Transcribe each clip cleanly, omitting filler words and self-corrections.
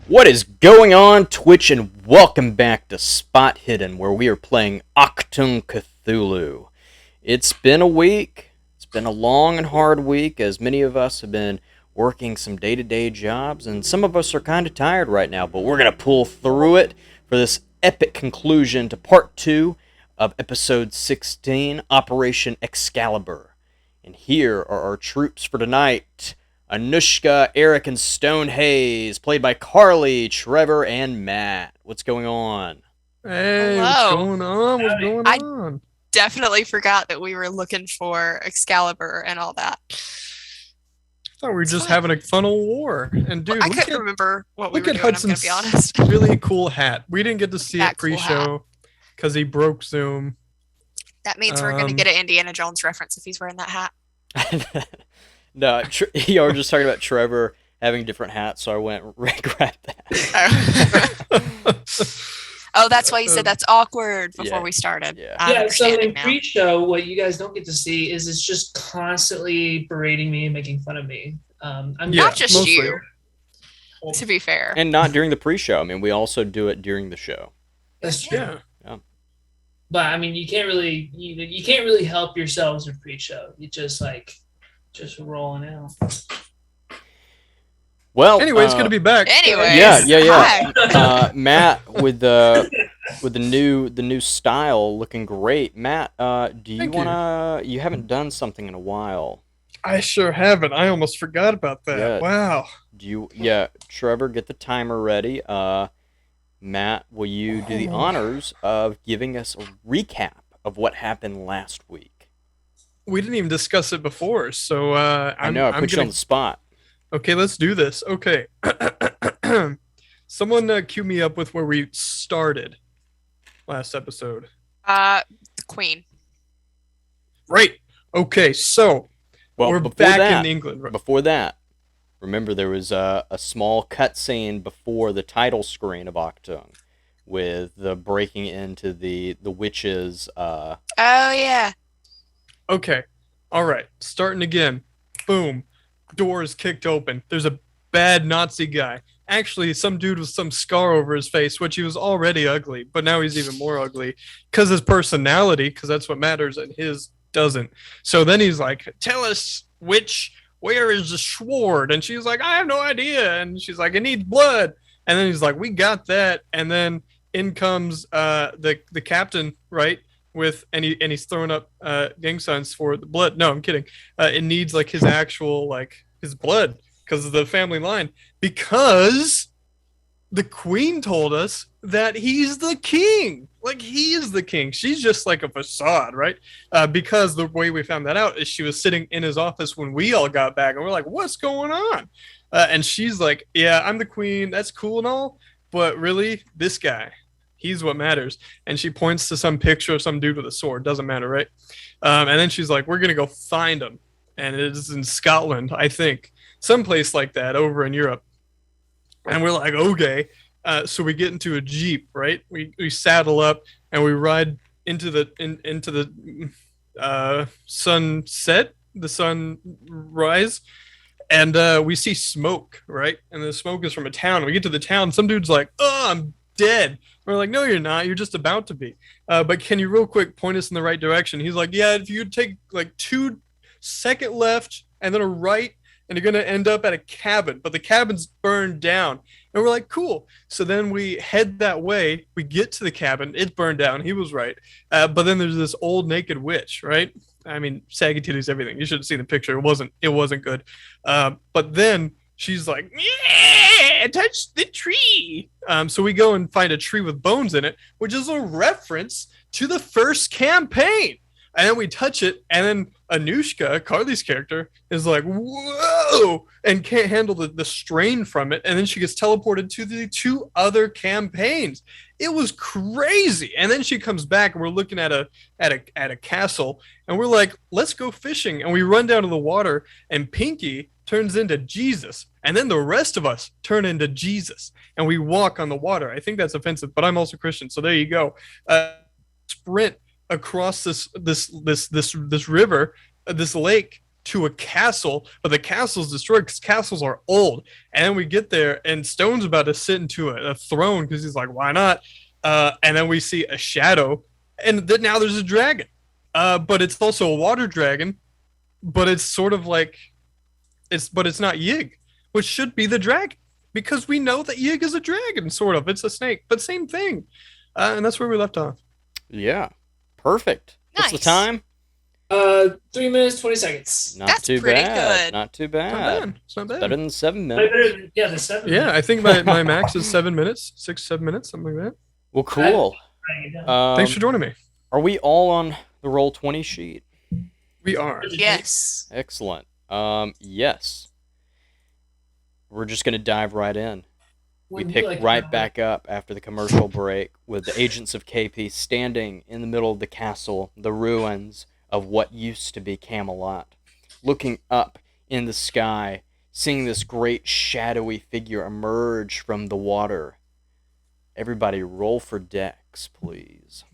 What is going on, Twitch, and welcome back to Spot Hidden, where we are playing Achtung Cthulhu. It's been a week. It's been a long and hard week, as many of us have been working some day-to-day jobs, and some of us are kind of tired right now, but we're going to pull through it for this epic conclusion to Part 2 of Episode 16, Operation Excalibur. And here are our troops for tonight. Anushka, Eric, and Stone Hayes, played by Carly, Trevor, and Matt. What's going on? Hey, Hello. what's going on? What's going on? Definitely forgot that we were looking for Excalibur and all that. I thought we were just having a fun old war. And dude, I couldn't remember what we were look at doing, Hudson's I'm gonna be honest. really cool hat. We didn't get to see That it cool pre-show because he broke Zoom. That means we're gonna get an Indiana Jones reference if he's wearing that hat. No, you were just talking about Trevor having different hats, so I went and grabbed that. Oh, that's why you said that's awkward before Yeah. we started. Yeah. I'm So understanding in now. pre-show, what you guys don't get to see is it's just constantly berating me and making fun of me. I'm Yeah, Not just mostly. you, to be fair. And not during the pre-show. I mean, we also do it during the show. That's true. Yeah. But I mean, you can't really help yourselves with pre-show. You just rolling out. Well, Anyway, it's gonna be back. Anyways, Yeah. hi. Matt with the new style looking great. Matt, do you Thank you. wanna? You haven't done something in a while. I sure haven't. I almost forgot about that. Yeah. Wow. Do you? Yeah, Trevor, get the timer ready. Matt, will you do the honors of giving us a recap of what happened last week? We didn't even discuss it before, so I know I put you on the spot. Okay, let's do this. Okay. Someone cue me up with where we started last episode. The Queen. Right. Okay, so Well, we're before back that, in England. Right? Before that, remember there was a small cutscene before the title screen of Achtung, with the breaking into the witches. Oh yeah. Okay. All right. Starting again. Boom. Doors kicked open. There's a bad Nazi guy. Actually, some dude with some scar over his face, which he was already ugly, but now he's even more ugly because his personality, because that's what matters, and his doesn't. So then he's like, "Tell us where is the sword?" And she's like, "I have no idea." And she's like, "It needs blood." And then he's like, "We got that." And then in comes the captain, right? He's throwing up gang signs for the blood. No, I'm kidding. It needs like his actual his blood because of the family line. Because the queen told us that he's the king. Like he is the king. She's just like a facade, right? Because the way we found that out is she was sitting in his office when we all got back, and we're like, "What's going on?" And she's like, "Yeah, I'm the queen. That's cool and all, but really, this guy." He's what matters. And she points to some picture of some dude with a sword. Doesn't matter, right? And then she's like, "We're going to go find him." And it is in Scotland, I think. Someplace like that over in Europe. And we're like, okay. So we get into a Jeep, right? We saddle up and we ride into the sunset, the sunrise. And we see smoke, right? And the smoke is from a town. We get to the town. Some dude's like, "Oh, I'm dead." We're like, "No, you're not. You're just about to be." But can you real quick point us in the right direction? He's like, "Yeah, if you take like 2 second left and then a right, and you're going to end up at a cabin. But the cabin's burned down." And we're like, "Cool." So then we head that way. We get to the cabin. It's burned down. He was right. But then there's this old naked witch, right? I mean, saggy titties, everything. You should have seen the picture. It wasn't good. But then she's like, "Yeah, touch the tree." So we go and find a tree with bones in it, which is a reference to the first campaign. And then we touch it, and then Anushka, Carly's character, is like, "Whoa!" and can't handle the strain from it. And then she gets teleported to the 2 other campaigns. It was crazy. And then she comes back, and we're looking at a castle, and we're like, "Let's go fishing." And we run down to the water, and Pinky turns into Jesus. And then the rest of us turn into Jesus. And we walk on the water. I think that's offensive, but I'm also Christian, so there you go. Sprint across this river, this lake, to a castle, but the castle's destroyed because castles are old. And then we get there, and Stone's about to sit into a throne because he's like, why not? And then we see a shadow, and then now there's a dragon. But it's also a water dragon, but it's sort of like, it's not Yig, which should be the dragon, because we know that Yig is a dragon, sort of. It's a snake, but same thing. And that's where we left off. Yeah. Perfect. What's the Nice. time? 3 minutes 20 seconds. Not That's too pretty bad. good. Not too Not bad. bad. It's not bad. Better than 7 Way minutes. better than- yeah, the 7. Yeah, I think my max is 7 minutes, 6-7 minutes, something like that. Well, cool. Writing it down. Thanks for joining me. Are we all on the Roll20 sheet? We are. Yes. Excellent. Yes. We're just going to dive right in. We When you, pick like, right have- back up after the commercial break with the agents of KP standing in the middle of the castle, the ruins of what used to be Camelot, looking up in the sky, seeing this great shadowy figure emerge from the water. Everybody roll for dex, please.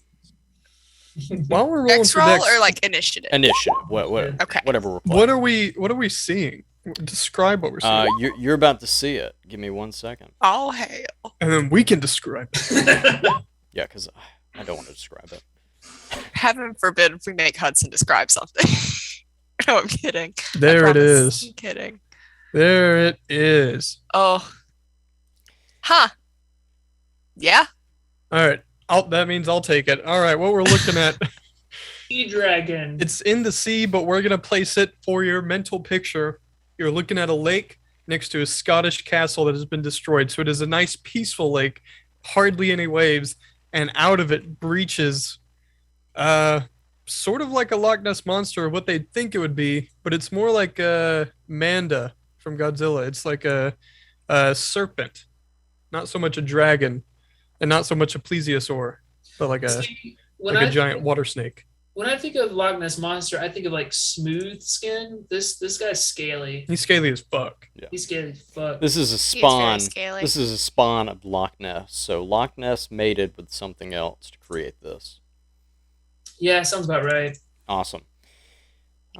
While we're rolling Dex for roll dex, or like initiative? Initiative. Okay. Whatever we're playing. what are we seeing? Describe what we're seeing, You're about to see it. Give me 1 second. Oh hell. and then we can describe it. Yeah, because I don't want to describe it. Heaven forbid if we make Hudson describe something. No, I'm kidding. I There it promise. is. I'm kidding. There it is. Oh. Huh. Yeah. All right. That means I'll take it. All right. What we're looking at, Sea dragon. it's in the sea, but we're gonna place it for your mental picture. You're looking at a lake next to a Scottish castle that has been destroyed. So it is a nice, peaceful lake, hardly any waves, and out of it breaches, sort of like a Loch Ness monster, what they'd think it would be, but it's more like a Manda from Godzilla. It's like a serpent, not so much a dragon, and not so much a plesiosaur, but like a See, when like I a giant water snake. When I think of Loch Ness monster, I think of like smooth skin. This guy's scaly. He's scaly as fuck. He's scaly as fuck. This is a He is very spawn. scaly. This is a spawn of Loch Ness. So Loch Ness mated with something else to create this. Yeah, sounds about right. Awesome.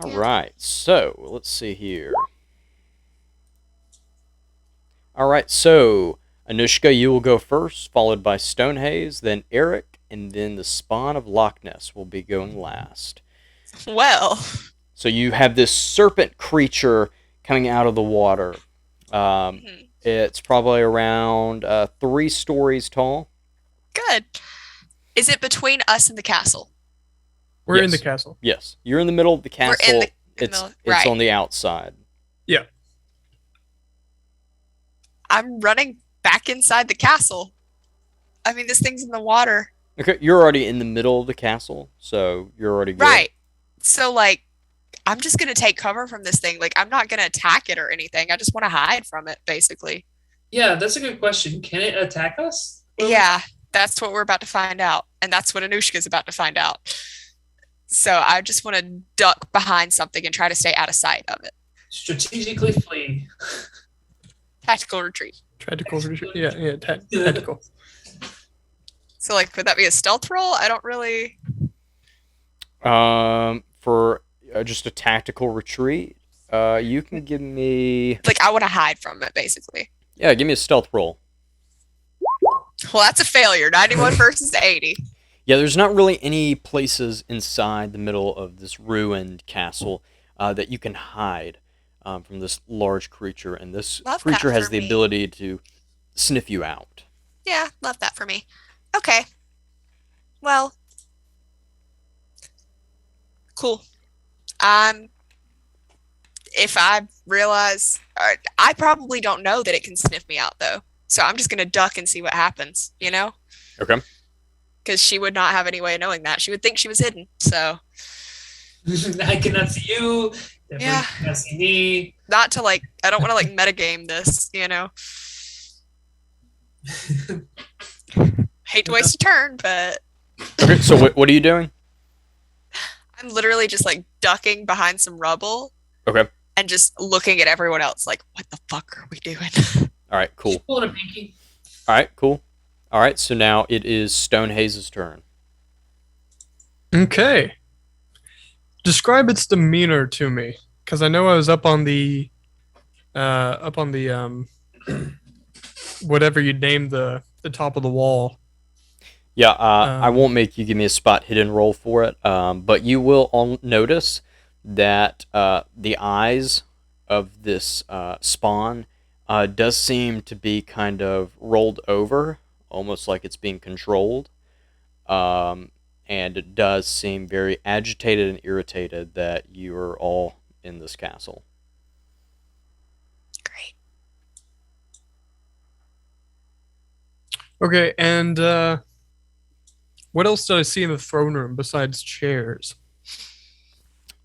All Yeah. right. So let's see here. All right. So Anushka, you will go first, followed by Stonehaze, then Eric, and then the spawn of Loch Ness will be going last. Well. So you have this serpent creature coming out of the water. Mhm. It's probably around 3 stories tall. Good. Is it between us and the castle? We're in Yes. the castle. Yes, you're in the middle of the We're in castle. the it's middle- it's right. on the outside. I'm running back inside the castle. I mean, this thing's in the water. Okay, you're already in the middle of the castle, so you're already good. Right. So, like, I'm just going to take cover from this thing. Like, I'm not going to attack it or anything. I just want to hide from it, basically. Yeah, that's a good question. Can it attack us? Yeah, that's what we're about to find out. And that's what Anushka's about to find out. So I just want to duck behind something and try to stay out of sight of it. Strategically flee. Tactical retreat. Tactical. Yeah, tactical. So, like, would that be a stealth roll? I don't really... For just a tactical retreat, you can give me Like, I want to hide from it, basically. give me a stealth roll. Well, that's a failure. 91 versus 80. Yeah, there's not really any places inside the middle of this ruined castle that you can hide from this large creature, and this Love that creature has for the me. ability to sniff you out. Yeah, love that for me. Okay. Well. Cool. If I realize... I probably don't know that it can sniff me out, though. So I'm just going to duck and see what happens, you know? Okay. Because she would not have any way of knowing that. She would think she was hidden. So, I cannot see you. Yeah. You cannot see me. not to, like... I don't want to, like, metagame this, you know? Hate to waste a turn, but... Okay, so what are you doing? I'm literally just like ducking behind some rubble Okay. and just looking at everyone else like, what the fuck are we doing? All right, cool. She's pulling a pinky. All right, cool. All right, so now it is Stonehaze's turn. Okay. Describe its demeanor to me, Because I know I was up on the whatever you named the top of the wall. Yeah, I won't make you give me a spot hidden roll for it, but you will notice that the eyes of this spawn does seem to be kind of rolled over, almost like it's being controlled. And it does seem very agitated and irritated that you are all in this castle. Great. Okay, and what else did I see in the throne room besides chairs?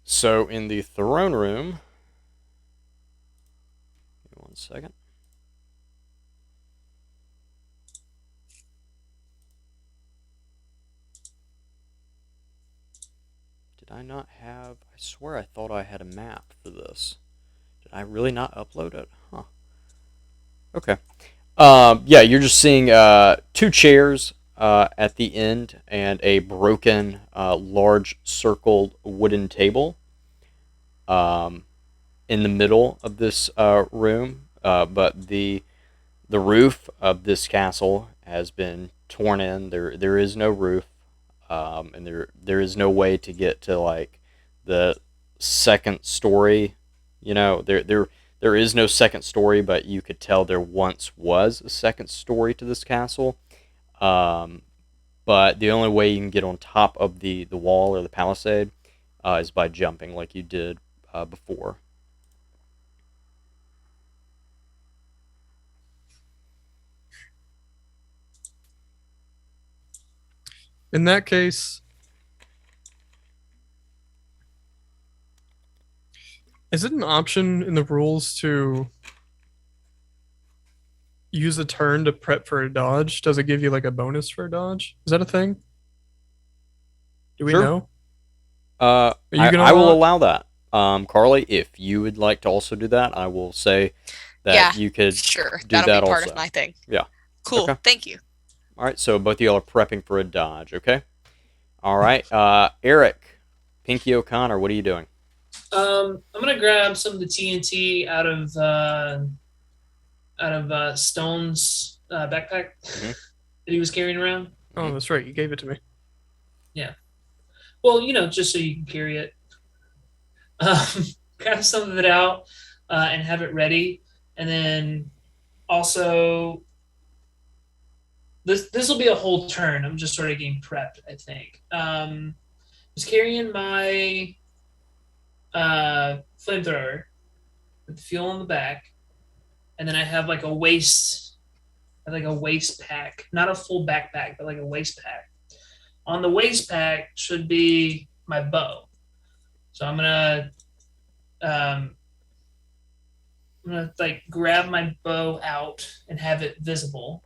So in the throne room, give me 1 second. Did I not have? I swear I thought I had a map for this. Did I really not upload it? Huh. Okay. Yeah, you're just seeing 2 chairs at the end and a broken, large circled wooden table in the middle of this room. But the roof of this castle has been torn in. There is no roof, and there is no way to get to like the second story. You know, there is no second story, but you could tell there once was a second story to this castle. But the only way you can get on top of the wall or the palisade is by jumping like you did before. In that case, is it an option in the rules to use a turn to prep for a dodge? Does it give you like a bonus for a dodge? Is that a thing? Do we Sure. know? I gonna will allow allow that. Carly, if you would like to also do that, I will say that Yeah, you could Sure. do That'll that be part also. of my thing. Yeah. Cool. Okay. Thank you. All right, so both of y'all are prepping for a dodge, okay? All right, Eric, Pinky O'Connor, what are you doing? I'm gonna grab some of the TNT out of Stone's backpack Mhm. that he was carrying around. Oh, that's right. You gave it to me. Well, just so you can carry it. Grab some of it out and have it ready, and then also this will be a whole turn. I'm just sort of getting prepped, I think. Was carrying my flamethrower with fuel in the back, and then I have like a waist pack, not a full backpack, but like a waist pack. On the waist pack should be my bow. So I'm gonna like grab my bow out and have it visible.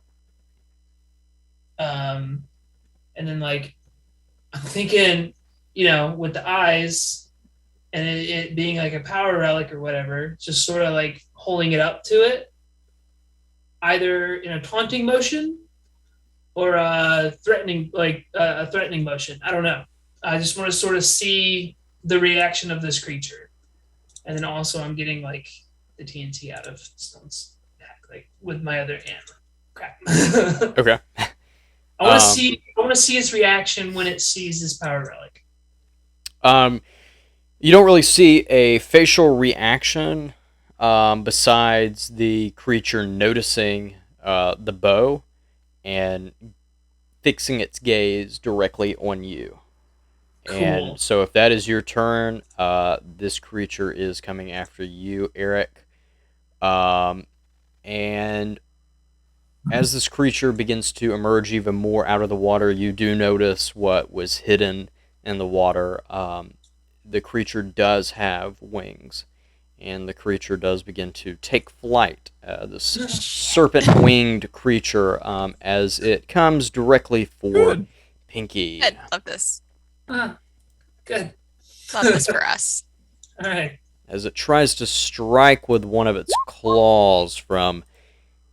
And then like I'm thinking, with the eyes and it being like a power relic or whatever, just sort of like holding it up to it, either in a taunting motion or a threatening motion. I don't know. I just want to sort of see the reaction of this creature. And then also I'm getting like the TNT out of Stone's pack, like with my other hand. Crap. Okay. I want to see its reaction when it sees this power relic. You don't really see a facial reaction besides the creature noticing the bow and fixing its gaze directly on you. Cool. And so if that is your turn, this creature is coming after you, Eric. And as this creature begins to emerge even more out of the water, you do notice what was hidden in the water. The creature does have wings, and the creature does begin to take flight. This serpent-winged creature, as it comes directly for Good. Pinky. Good. Love this. Good. Love this for us. All right. As it tries to strike with one of its claws from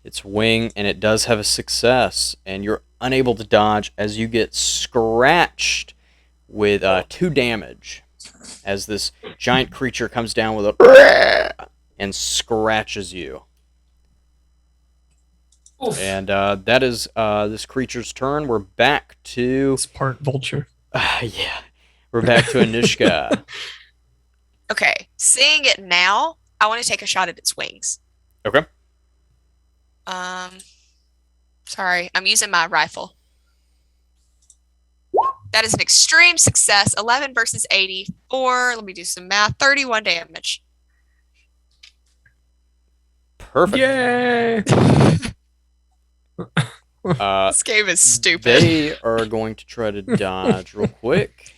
its wing, and it does have a success, and you're unable to dodge as you get scratched with 2 damage as this giant creature comes down with a and scratches you. Oof. And that is this creature's turn. We're back to It's part vulture. yeah, we're back to Anushka. Okay, seeing it now, I want to take a shot at its wings. Okay. Sorry, I'm using my rifle. That is an extreme success. 11 versus 84. Let me do some math. 31 damage. Perfect. Yay! This game is stupid. They are going to try to dodge real quick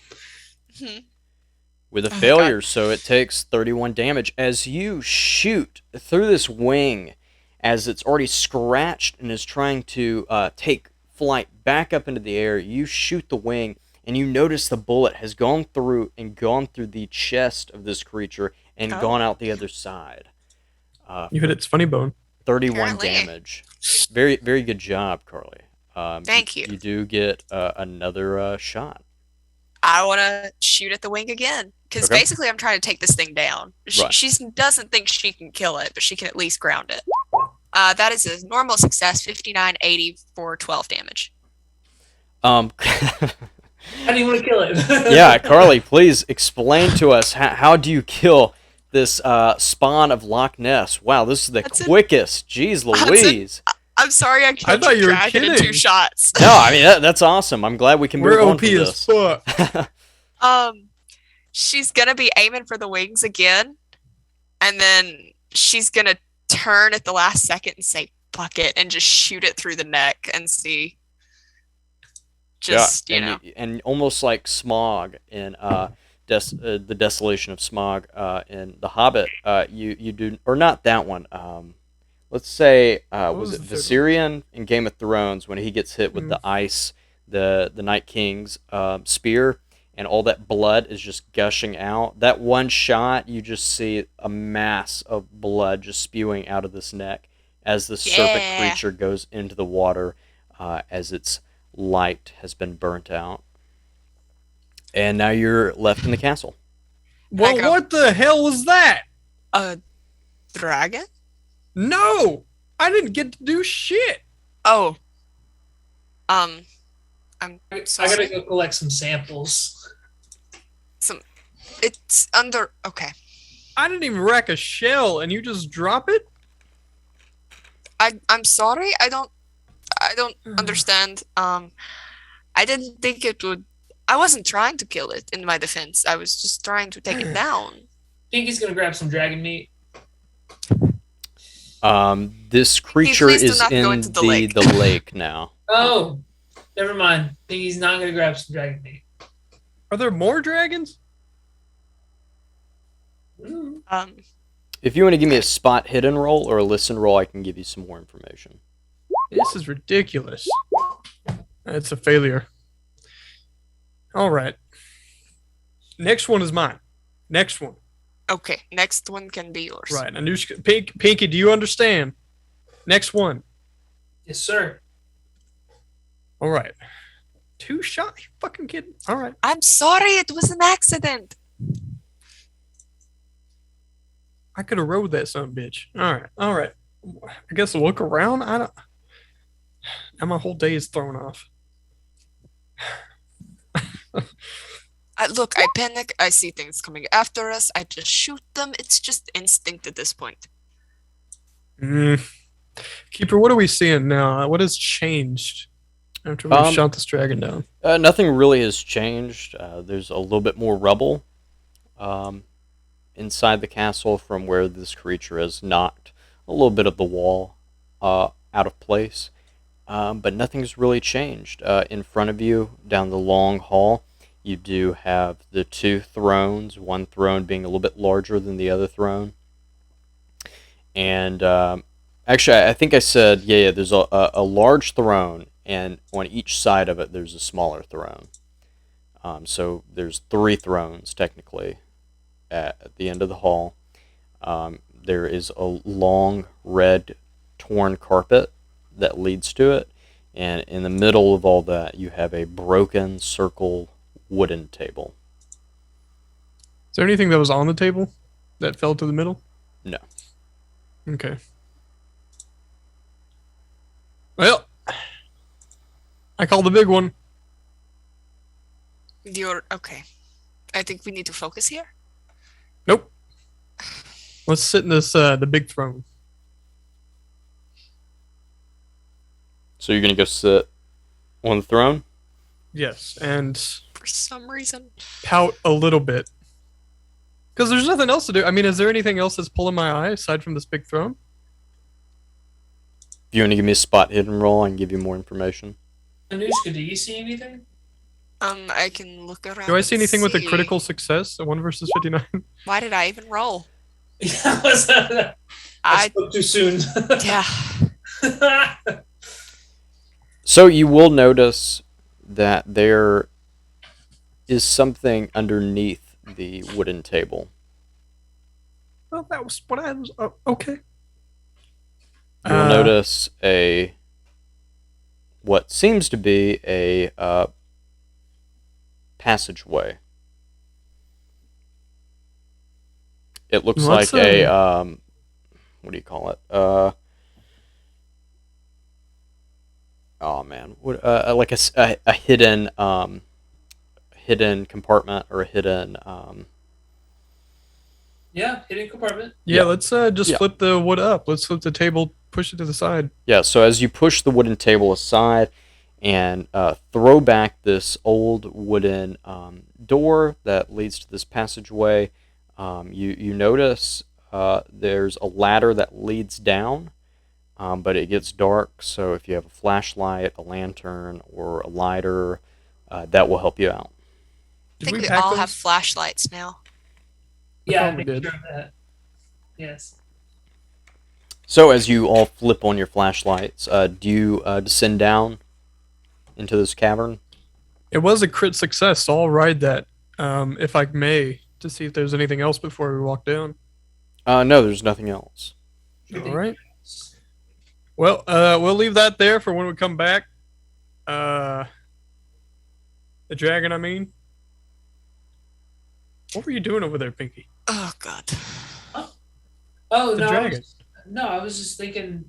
with a failure, so it takes 31 damage as you shoot through this wing as it's already scratched and is trying to take flight back up into the air. You shoot the wing, and you notice the bullet has gone through the chest of this creature and gone out the other side. You hit its funny bone. 31 Apparently. damage. Very, very good job, Carly. Thank you. You do get another shot. I want to shoot at the wing again. Because Okay. basically I'm trying to take this thing down. Right. She doesn't think she can kill it, but she can at least ground it. That is a normal success, 59, 80 for 12 damage. How do you want to kill it? Yeah, Carly, please explain to us how do you kill this spawn of Loch Ness? Wow, this is the quickest. Jeez Louise. I'm sorry I killed thought you were dragon in kidding. 2 shots. No, I mean, that's awesome. I'm glad we can move We're on OP from as this. fuck. She's gonna be aiming for the wings again, and then she's gonna turn at the last second and say "fuck it" and just shoot it through the neck and see. Just and almost like Smog in the Desolation of Smog in The Hobbit. You do, or not that one. Let's say was it the third Viserion in Game of Thrones when he gets hit with the ice, the Night King's spear, and all that blood is just gushing out. That one shot, you just see a mass of blood just spewing out of this neck as the serpent creature goes into the water as its light has been burnt out. And now you're left in the castle. Well, what the hell was that? A dragon? No! I didn't get to do shit! Oh. I'm I sorry. gotta go collect some samples. It's under. Okay. I didn't even rack a shell, and you just drop it? I'm sorry. I don't understand. I didn't think it would. I wasn't trying to kill it. In my defense, I was just trying to take it down. Pinky's gonna grab some dragon meat. This creature please do is not in go into the lake. the lake now. Oh, never mind. Pinky's not gonna grab some dragon meat. Are there more dragons? If you want to give me a spot hidden roll or a listen roll, I can give you some more information. This is ridiculous. It's a failure. All right. Next one is mine. Next one. Okay, next one can be yours. Right. Anushka, Pinky, do you understand? Next one. Yes, sir. All right. 2 shots? You fucking kidding? All right. I'm sorry, it was an accident. I could have rode that son of a bitch. All right. All right. I guess I'll look around. Now my whole day is thrown off. Look, I panic. I see things coming after us. I just shoot them. It's just instinct at this point. Keeper, what are we seeing now? What has changed after we shot this dragon down? Nothing really has changed. There's a little bit more rubble inside the castle from where this creature has knocked a little bit of the wall out of place. But nothing's really changed. In front of you, down the long hall, you do have the 2 thrones, one throne being a little bit larger than the other throne. And actually, I think I said, there's a large throne, and on each side of it, there's a smaller throne. So there's 3 thrones, technically, at the end of the hall. There is a long, red, torn carpet that leads to it. And in the middle of all that, you have a broken circle wooden table. Is there anything that was on the table that fell to the middle? No. Okay. Well, I call the big one. You're okay. I think we need to focus here. Nope. Let's sit in this the big throne. So you're gonna go sit on the throne? Yes, and For some reason. pout a little bit. Because there's nothing else to do. I mean, is there anything else that's pulling my eye aside from this big throne? If you want to give me a spot hidden roll, I can give you more information. Anushka, do you see anything? I can look around. Do I see and anything with a see. critical success? A 1 versus 59? Why did I even roll? I I spoke too soon. yeah. So you will notice that there is something underneath the wooden table. Well, that was what I was. Oh, okay. You'll notice what seems to be a passageway. It looks What's like a what do you call it? Oh man, what like a hidden hidden compartment or a hidden Yeah, hidden compartment. Yeah, let's just Yeah. flip the wood up. Let's flip the table, push it to the side. Yeah, so as you push the wooden table aside and throw back this old wooden door that leads to this passageway, you notice there's a ladder that leads down, but it gets dark, so if you have a flashlight, a lantern, or a lighter, that will help you out. I think we pack all those? have flashlights now. Yeah, thought we make did. sure of that. Yes. So as you all flip on your flashlights, do you descend down into this cavern? It was a crit success, so I'll ride that, if I may, to see if there's anything else before we walk down. No, there's nothing else. All right. Well, we'll leave that there for when we come back. The dragon, I mean. What were you doing over there, Pinky? Oh god. Oh The no, dragon. I was just thinking.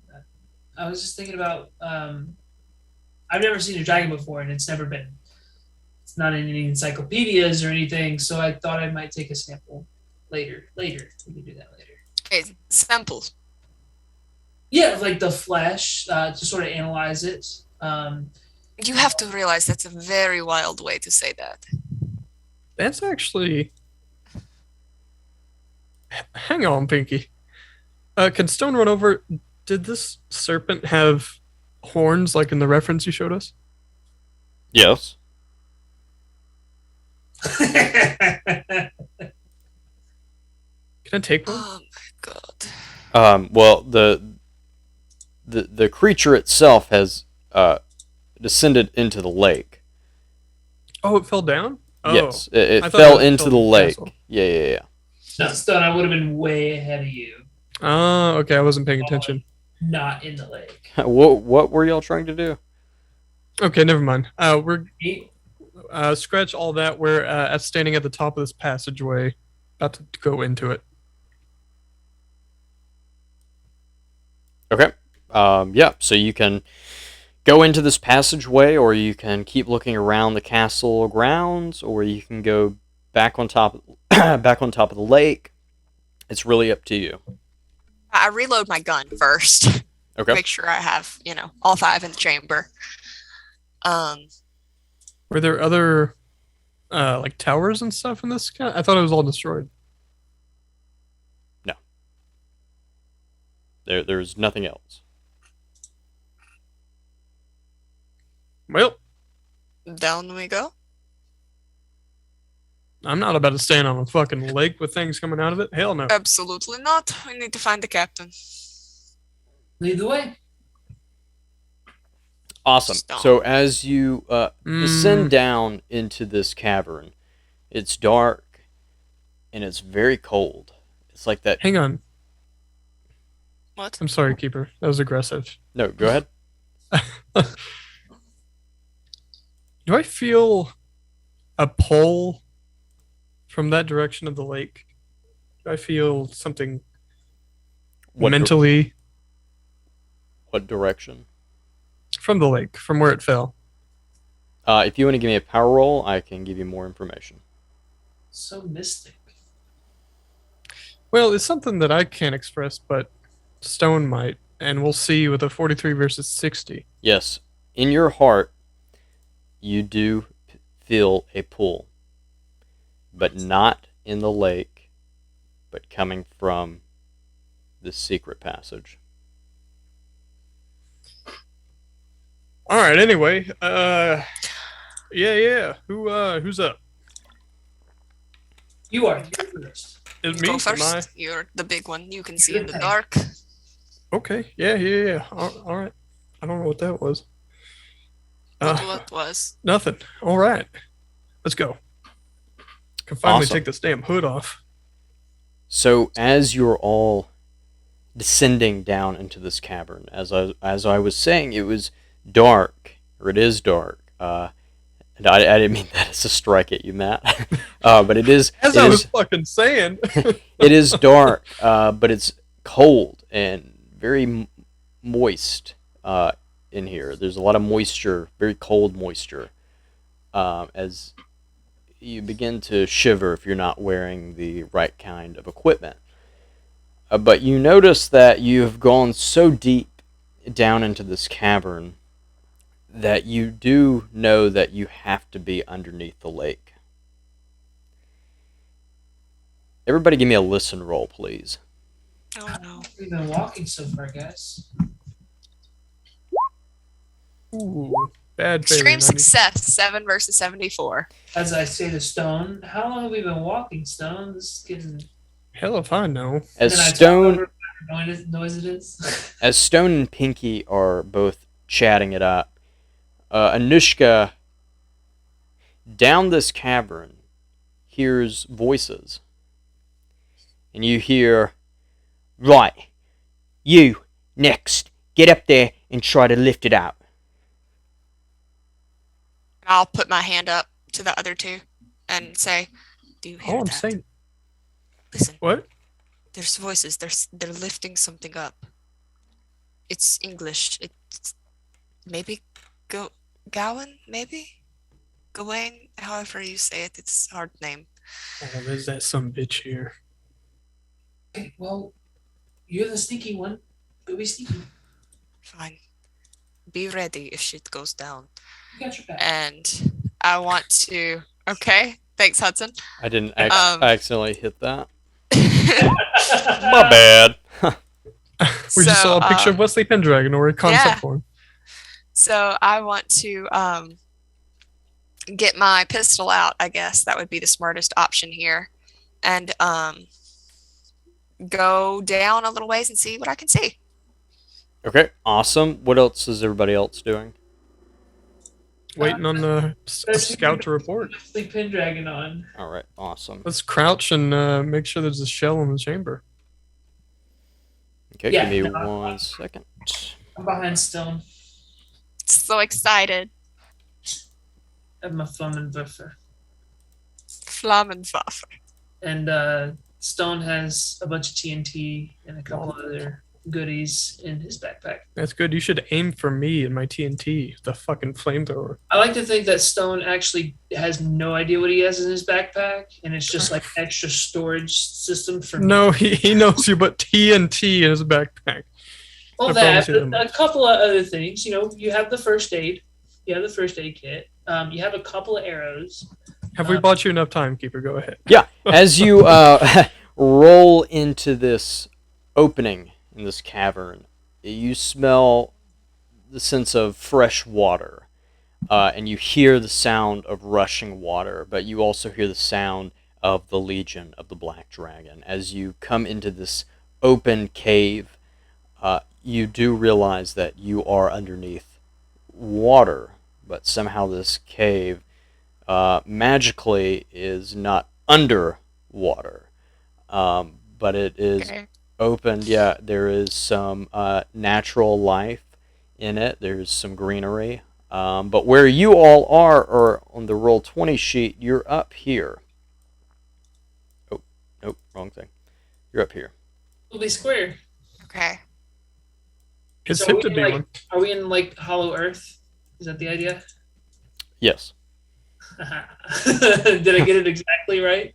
I was just thinking about. I've never seen a dragon before, and it's never been. It's not in any encyclopedias or anything, so I thought I might take a sample later. Later, we can do that later. Okay, samples. Yeah, like the flesh to sort of analyze it. You have to realize that's a very wild way to say that. That's actually. Hang on, Pinky. Can Stone run over? Did this serpent have horns like in the reference you showed us? Yes. Can I take one? Oh my god. Well, the creature itself has descended into the lake. Oh, it fell down? Oh. Yes, it I thought fell it into fell the in the lake. castle. Yeah. Not Stone, I would have been way ahead of you. Oh, okay. I wasn't paying attention. Not in the lake. What were y'all trying to do? Okay, never mind. We're He- scratch all that. We're standing at the top of this passageway, about to go into it. Okay. Yeah. So you can go into this passageway, or you can keep looking around the castle grounds, or you can go back on top, back on top of the lake. It's really up to you. I reload my gun first. Okay. Make sure I have, all 5 in the chamber. Were there other like towers and stuff in this? I thought it was all destroyed. There's nothing else. Well, Down we go. I'm not about to stand on a fucking lake with things coming out of it. Hell no. Absolutely not. We need to find the captain. Lead the way. Awesome. Stop. So as you descend down into this cavern, it's dark and it's very cold. It's like that. Hang on. What? I'm sorry, Keeper. That was aggressive. No, go ahead. Do I feel a pull from that direction of the lake, I feel something What mentally what direction? from the lake, from where it fell. If you want to give me a power roll, I can give you more information. So mystic. Well, it's something that I can't express, but Stone might, and we'll see with a 43 versus 60. Yes, in your heart, you do feel a pull, but not in the lake, but coming from the secret passage. All right. Anyway, yeah. Who's up? You are. You're first. Is me? Go Am I? first. You're the big one. You can see in the dark. Okay. Yeah. All right. I don't know what that was. What was? Nothing. All right. Let's go. Can finally Awesome. take this damn hood off. So as you're all descending down into this cavern, as I was saying, it was dark, or it is dark. And I didn't mean that as a strike at you, Matt. But it is. As it I is- was fucking saying. it is dark, but it's cold and very moist in here. There's a lot of moisture, very cold moisture, as you begin to shiver if you're not wearing the right kind of equipment. But you notice that you have gone so deep down into this cavern that you do know that you have to be underneath the lake. Everybody give me a listen roll, please. Oh no. We've been walking so far, guys. Ooh, bad Extreme failure. 90. success. 7 versus 74. As I say to Stone, how long have we been walking, Stone? This is getting. Hell if I know. As Then I talk Stone over what noise it is. As Stone and Pinky are both chatting it up, Anushka, down this cavern, hears voices. And you hear, "Right, you, next, get up there and try to lift it out." I'll put my hand up to the other two and say, "Do you hear All I'm that? saying. Listen, What? there's voices. They're lifting something up. It's English. It's maybe Gowan, maybe Gawain. However you say it, it's a hard name. Oh, there's that some bitch here. Okay, well, you're the sneaky one. Go be sneaky. Fine. Be ready if shit goes down." You got your back. And I want to. Okay, thanks, Hudson. I didn't Um, I accidentally hit that. My bad. We just saw a picture of Wesley Pendragon or a concept yeah. for him. So I want to get my pistol out. I guess that would be the smartest option here, and go down a little ways and see what I can see. Okay, awesome. What else is everybody else doing? Waiting on the scout to report. Wesley Pendragon on. All right, awesome. Let's crouch and make sure there's a shell in the chamber. Okay, Yeah, give me no, 1 second. I'm behind Stone. So excited. At my Flammenwerfer. Flammenwaffe. And Stone has a bunch of TNT and a couple other goodies in his backpack. That's good. You should aim for me and my TNT, the fucking flamethrower. I like to think that Stone actually has no idea what he has in his backpack, and it's just like extra storage system for me. No, he knows you put TNT in his backpack. Well, I that, promise you a couple of other things. You know, you have the first aid. You have the first aid kit. You have a couple of arrows. Have we bought you enough time, Keeper? Go ahead. Yeah, as you roll into this opening in this cavern, you smell the sense of fresh water, and you hear the sound of rushing water, but you also hear the sound of the Legion of the Black Dragon. As you come into this open cave, you do realize that you are underneath water, but somehow this cave magically is not under water, but it is Okay. opened. Yeah, there is some natural life in it. There's some greenery, but where you all are on the Roll20 sheet, you're up here. Nope, wrong thing. You're up here. It'll be square. Okay. It's So hip to be like, one. are we in like Hollow Earth? Is that the idea? Yes. Did I get it exactly right?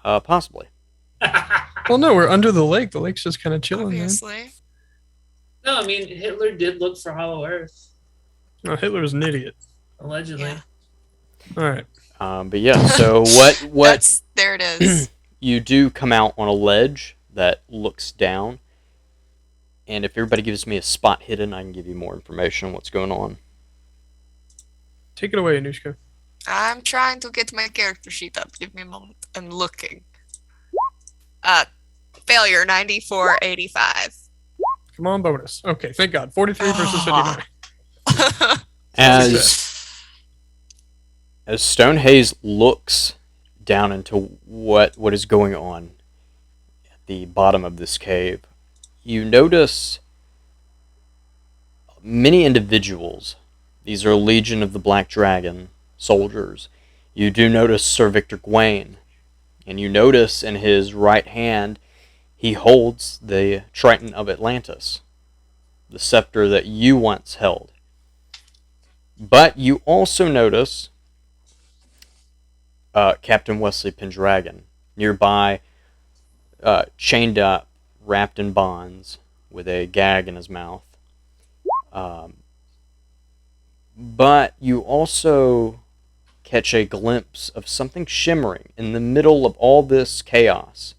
Possibly. Well, no, we're under the lake. The lake's just kind of chilling, man. Obviously. No, I mean Hitler did look for Hollow Earth, No, Hitler's an idiot. allegedly. Yeah. All right. But yeah, so what There it is. you do come out on a ledge that looks down, and if everybody gives me a spot hidden, I can give you more information on what's going on. Take it away, Anushka. I'm trying to get my character sheet up. Give me a moment. I'm looking. Failure 9485. Come on, bonus. Okay, thank God. 43 versus 59. As Stonehaze looks down into what is going on at the bottom of this cave, you notice many individuals. These are Legion of the Black Dragon soldiers. You do notice Sir Victor Gawain, and you notice in his right hand he holds the Triton of Atlantis, the scepter that you once held. But you also notice Captain Wesley Pendragon nearby, chained up, wrapped in bonds, with a gag in his mouth. But you also catch a glimpse of something shimmering in the middle of all this chaos.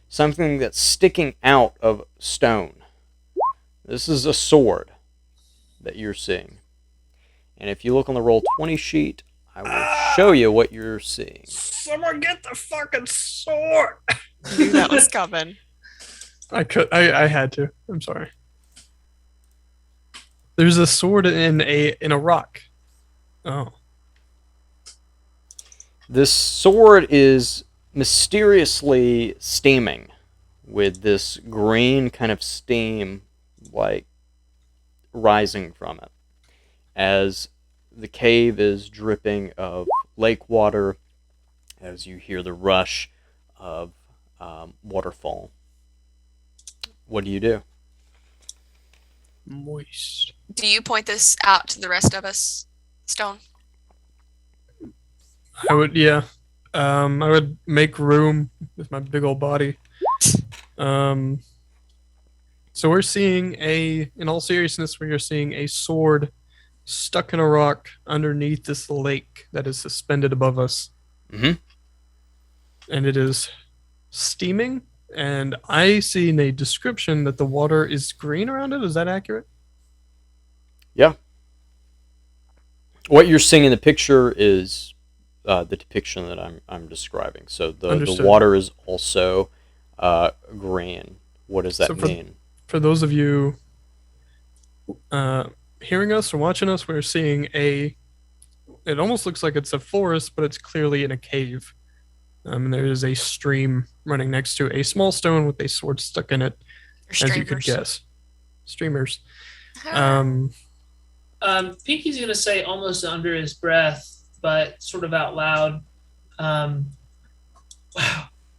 Something that's sticking out of stone. This is a sword that you're seeing. And if you look on the Roll20 sheet, I will show you what you're seeing. Someone get the fucking sword! Knew that was coming. I had to. I'm sorry. There's a sword in a rock. Oh. This sword is mysteriously steaming with this green kind of steam like rising from it as the cave is dripping of lake water, as you hear the rush of waterfall. What do you do? Moist. Do you point this out to the rest of us, Stone? I would, yeah. I would make room with my big old body. So we're seeing in all seriousness, we are seeing a sword stuck in a rock underneath this lake that is suspended above us. Mm-hmm. And it is steaming, and I see in a description that the water is green around it. Is that accurate? Yeah. What you're seeing in the picture is the depiction that I'm describing. So the water is also green. What does that mean? For those of you hearing us or watching us, we're seeing it almost looks like it's a forest, but it's clearly in a cave. And there is a stream running next to a small stone with a sword stuck in it, as you could guess. Streamers. Pinky's gonna say almost under his breath, but sort of out loud, wow,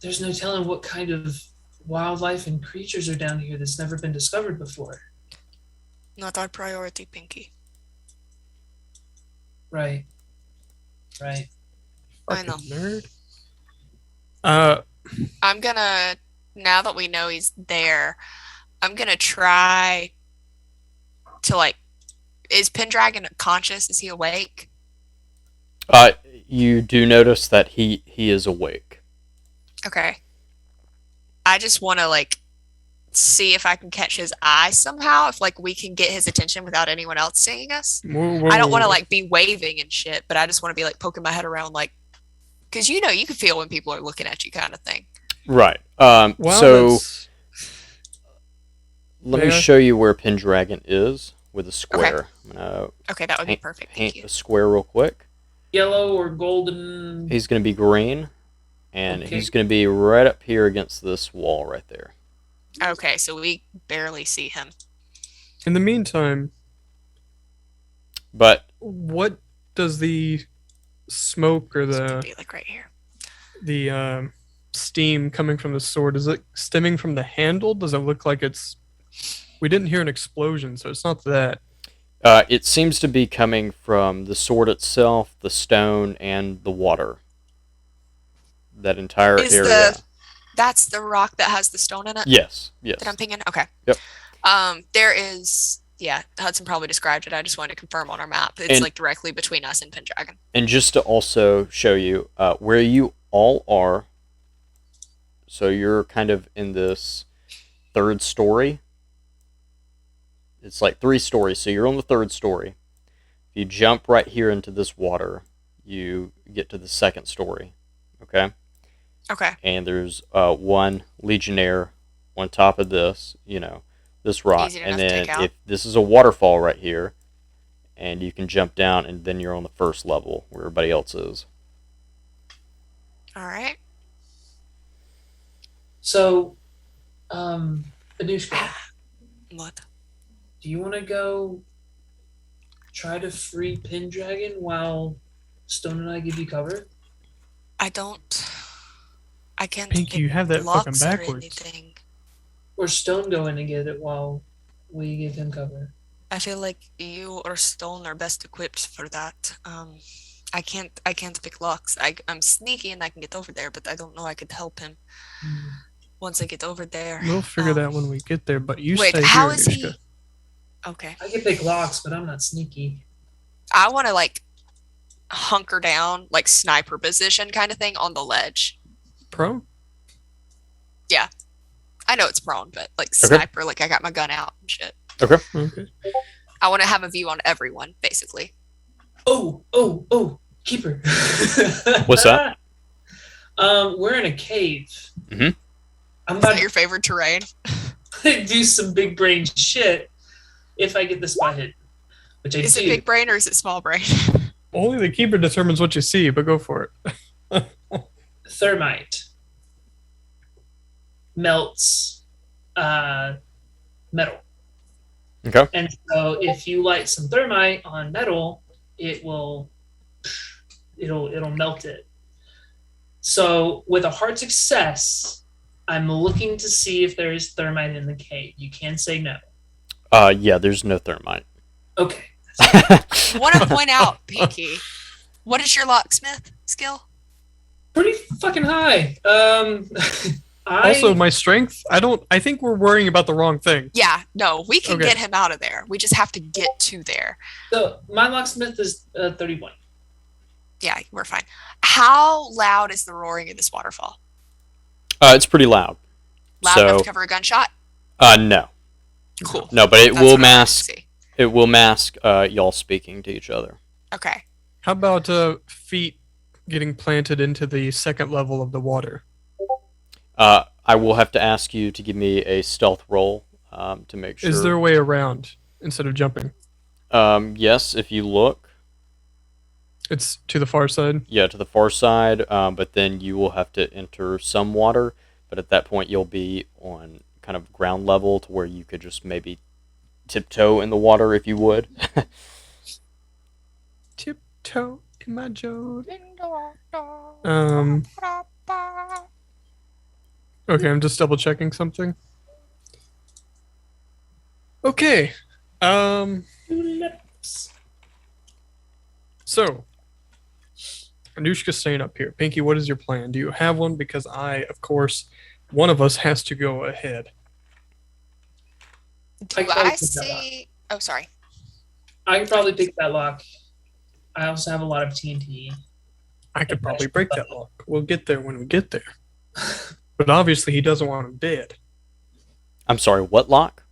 there's no telling what kind of wildlife and creatures are down here that's never been discovered before. Not our priority, Pinky. Right. I know. Nerd. I'm gonna, now that we know he's there, I'm gonna try to is Pendragon conscious? Is he awake? You do notice that he is awake. Okay. I just want to see if I can catch his eye somehow. If we can get his attention without anyone else seeing us. I don't want to be waving and shit, but I just want to be poking my head around because you can feel when people are looking at you, kind of thing. Right. So let me show you where Pendragon is with a square. Okay. Okay, that would be perfect. Thank Paint you. the square real quick. Yellow or golden? He's going to be green, and he's going to be right up here against this wall right there. Okay, so we barely see him. In the meantime, but what does the smoke or It's gonna be right here. the steam coming from the sword? Is it stemming from the handle? Does it look like it's... We didn't hear an explosion, so it's not that. It seems to be coming from the sword itself, the stone, and the water. That entire Is area. That's the rock that has the stone in it? Yes. That I'm thinking? Okay. Yep. There is... Yeah, Hudson probably described it. I just wanted to confirm on our map. It's like directly between us and Pendragon. And just to also show you where you all are, so you're kind of in this third story. It's like 3 stories, so you're on the 3rd story. If you jump right here into this water, you get to the 2nd story. Okay? Okay. And there's 1 legionnaire on top of this, this rock. And then if this is a waterfall right here, and you can jump down, and then you're on the 1st level where everybody else is. All right. So, Anushka, What? do you want to go try to free Pendragon while Stone and I give you cover? I can't. Pinky, you have that fucking locks or backwards. anything. Or Stone go in and get it while we give him cover? I feel like you or Stone are best equipped for that. I can't pick locks. I'm sneaky and I can get over there, but I don't know I could help him once I get over there. We'll figure that when we get there, but you wait, stay how here, is he? Anushka. Okay. I can pick locks, but I'm not sneaky. I want to like hunker down, like sniper position kind of thing on the ledge. Prone? Yeah. I know it's prone, but like sniper, like I got my gun out and shit. Okay. I want to have a view on everyone, basically. Oh, keeper. What's that? We're in a cave. Mm-hmm. I'm Is about that your favorite terrain? to do some big brain shit if I get the spot hit, which I do. Is it big brain or is it small brain? Only the keeper determines what you see, but go for it. Thermite melts metal. Okay. And so if you light some thermite on metal, it'll melt it. So with a hard success, I'm looking to see if there is thermite in the cave. You can say no. Yeah, there's no thermite. Okay. I want to point out, Pinky, what is your locksmith skill? Pretty fucking high. Also, my strength, I think we're worrying about the wrong thing. Yeah, no, we can Okay. get him out of there. We just have to get to there. So my locksmith is 31. Yeah, we're fine. How loud is the roaring of this waterfall? It's pretty loud. Loud enough to cover a gunshot? No. Cool. No, but it That's will what I wanted to mask. see. It will mask y'all speaking to each other. Okay. How about feet getting planted into the 2nd level of the water? I will have to ask you to give me a stealth roll to make sure. Is there a way around instead of jumping? Yes, if you look. It's to the far side. Yeah, to the far side, but then you will have to enter some water. But at that point, you'll be on kind of ground level to where you could just maybe tiptoe in the water if you would. Tiptoe in my jode. Okay, I'm just double checking something. Okay. So, Anushka's staying up here. Pinky, what is your plan? Do you have one? Because of course, one of us has to go ahead. Do can I pick that see... Oh, sorry. I can probably pick that lock. I also have a lot of TNT. I could probably break that lock. We'll get there when we get there. But obviously, he doesn't want him dead. I'm sorry, what lock?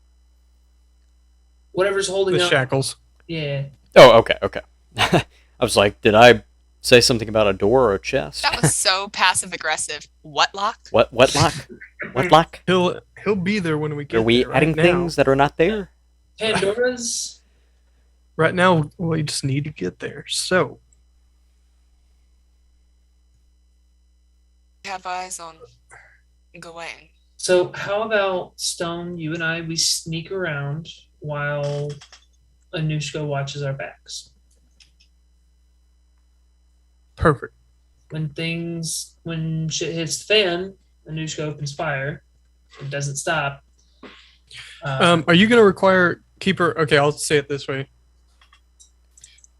Whatever's holding The up. shackles. Yeah. Oh, okay. I was like, did I say something about a door or a chest? That was so passive aggressive. What lock? What lock? What lock? He'll be there when we get Are we there. adding things that are not there? Pandora's. Right now, we just need to get there. So, Have eyes on Gawain. So how about Stone, you and I, we sneak around while Anushka watches our backs. perfect. when shit hits the fan, Anushka opens fire. It doesn't stop. Are you going to require keeper? Okay, I'll say it this way.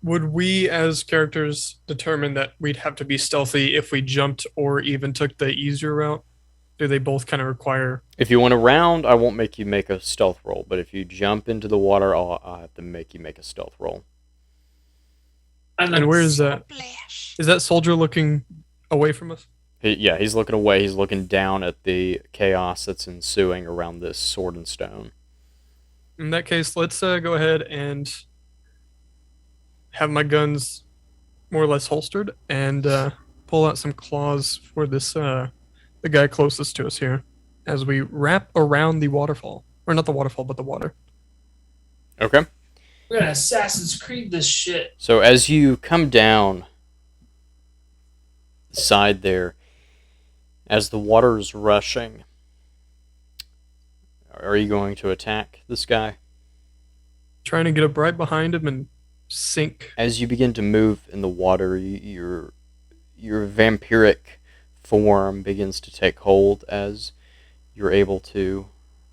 Would we as characters determine that we'd have to be stealthy if we jumped or even took the easier route? Do they both kind of require... If you want to round, I won't make you make a stealth roll, but if you jump into the water, I'll have to make you make a stealth roll. And where is that? Splash. Is that soldier looking away from us? Yeah, he's looking away. He's looking down at the chaos that's ensuing around this sword and stone. In that case, let's go ahead and have my guns more or less holstered and pull out some claws for this the guy closest to us here as we wrap around the waterfall. Or not the waterfall, but the water. Okay. We're gonna Assassin's Creed this shit. So as you come down the side there, as the water is rushing, are you going to attack this guy? Trying to get up right behind him and sink. As you begin to move in the water, your vampiric form begins to take hold as you're able to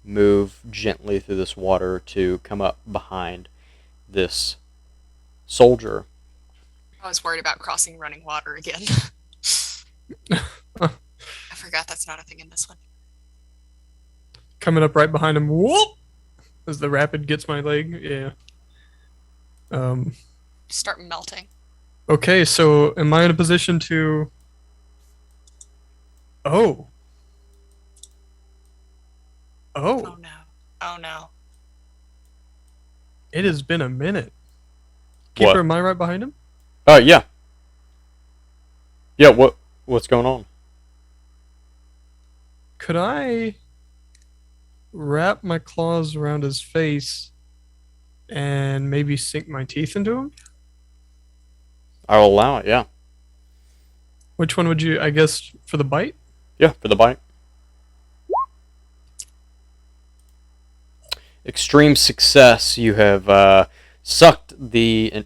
move gently through this water to come up behind this soldier. I was worried about crossing running water again. I forgot that's not a thing in this one. Coming up right behind him. Whoop! As the rapid gets my leg. Yeah. Start melting. Okay, so am I in a position to... Oh. Oh Oh. no. Oh no. It has been a minute. Keeper, What? am I right behind him? Oh, yeah. Yeah, what's going on? Could I wrap my claws around his face and maybe sink my teeth into him? I'll allow it, yeah. Which one would you, I guess, for the bite? Yeah, for the bite. Extreme success. You have sucked the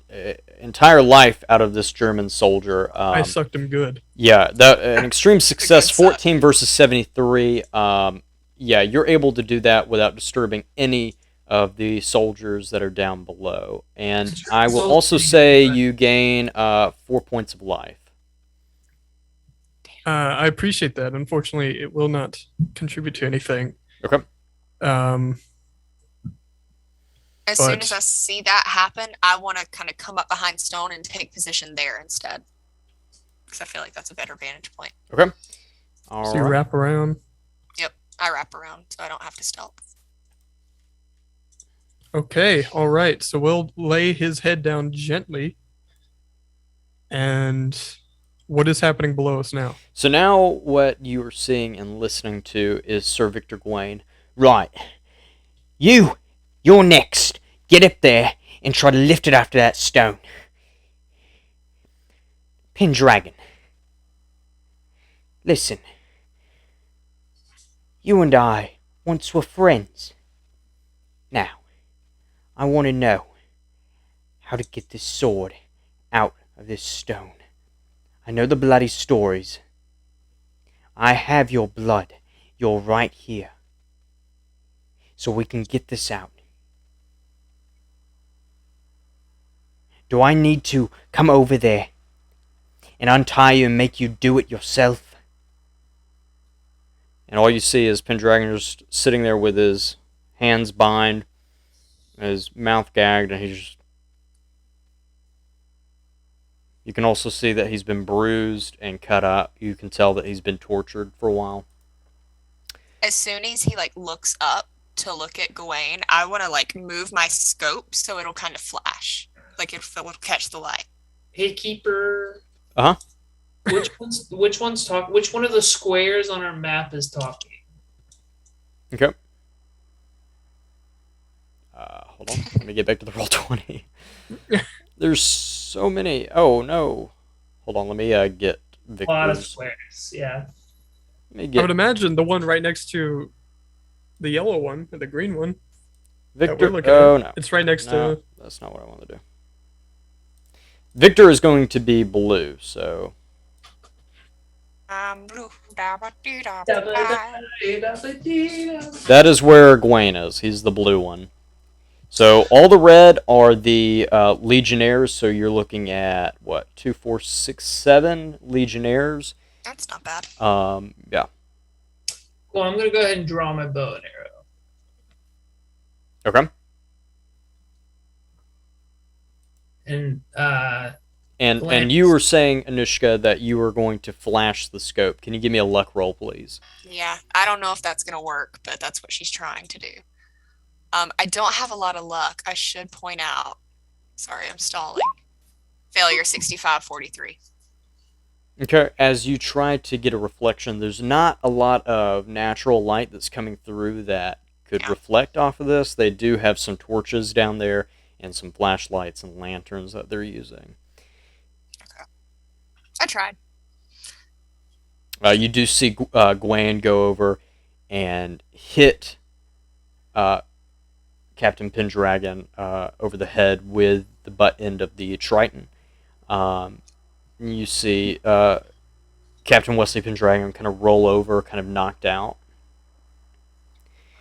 entire life out of this German soldier. I sucked him good. Yeah, an extreme success, Good suck. 14 versus 73. Yeah, you're able to do that without disturbing any of the soldiers that are down below. And I will also say you gain 4 points of life. I appreciate that. Unfortunately, it will not contribute to anything. Okay. As soon But- as I see that happen, I want to kind of come up behind Stone and take position there instead. Because I feel like that's a better vantage point. Okay. All So you right. wrap around. I wrap around so I don't have to stealth. Okay, all right. So we'll lay his head down gently. And what is happening below us now? So now what you are seeing and listening to is Sir Victor Gawain. Right. You're next. Get up there and try to lift it after that stone. Pendragon. Listen. You and I once were friends. Now, I want to know how to get this sword out of this stone. I know the bloody stories. I have your blood. You're right here. So we can get this out. Do I need to come over there and untie you and make you do it yourself? And all you see is Pendragon just sitting there with his hands bind, his mouth gagged, and he's just... You can also see that he's been bruised and cut up. You can tell that he's been tortured for a while. As soon as he looks up to look at Gawain, I want to move my scope so it'll kind of flash. It'll catch the light. Hey, keeper. Uh-huh. Which one's talk? Which one of the squares on our map is talking? Okay. Hold on. Let me get back to the roll 20. There's so many. Oh, no. Hold on. Let me get A lot of Victor's. squares. Yeah. Let me I get would imagine the one right next to the yellow one, or the green one. that Victor. we're looking Oh, at. no. It's right next No, to... that's not what I want to do. Victor is going to be blue, so... I'm blue. Da-ba-dee-da-ba-da. That is where Gawain is. He's the blue one. So all the red are the Legionnaires. So you're looking at what 2, 4, 6, 7 Legionnaires. That's not bad. Yeah. Well, I'm gonna go ahead and draw my bow and arrow. Okay. And you were saying, Anushka, that you were going to flash the scope. Can you give me a luck roll, please? Yeah, I don't know if that's gonna work, but that's what she's trying to do. I don't have a lot of luck. I should point out. Sorry, I'm stalling. Failure 65-43. Okay, as you try to get a reflection, there's not a lot of natural light that's coming through that could reflect off of this. They do have some torches down there and some flashlights and lanterns that they're using. Okay. I tried. You do see Gwen go over and hit Captain Pendragon over the head with the butt end of the Triton. You see Captain Wesley Pendragon kind of roll over, kind of knocked out.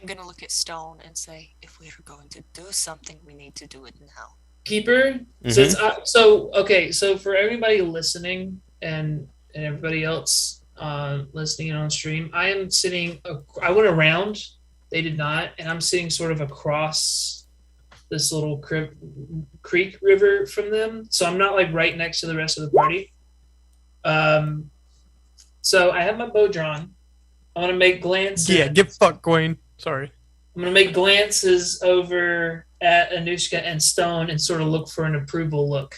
I'm gonna look at Stone and say, if we're going to do something, we need to do it now. Keeper. So for everybody listening and everybody else listening in on stream, I am sitting. I went around. They did not, and I'm sitting sort of across this little creek river from them. So I'm not like right next to the rest of the party. So I have my bow drawn. I want to make glances. Yeah, get fucked, Gawain. Sorry. I'm gonna make glances over at Anushka and Stone and sort of look for an approval look.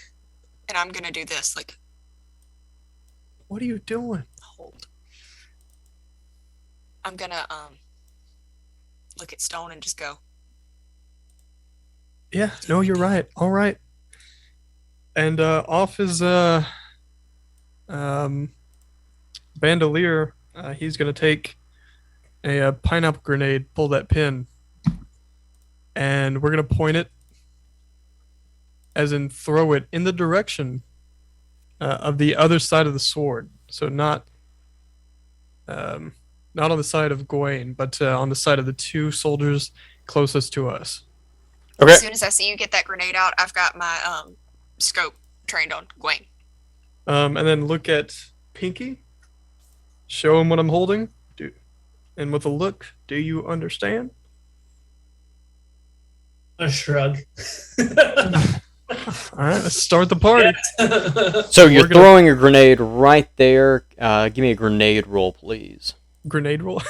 And I'm gonna do this, like, What are you doing? hold. I'm gonna look at Stone and just go, Yeah, no, you're right. All right. And off his bandolier, he's gonna take a pineapple grenade, pull that pin, and we're gonna point it, as in throw it in the direction of the other side of the sword. So not on the side of Gawain, but on the side of the two soldiers closest to us. Okay. as soon as I see you get that grenade out, I've got my scope trained on Gawain. And then look at Pinky. Show him what I'm holding. And with a look, do you understand? A shrug. All right, let's start the party. So you're throwing a grenade right there. Give me a grenade roll, please. Grenade roll.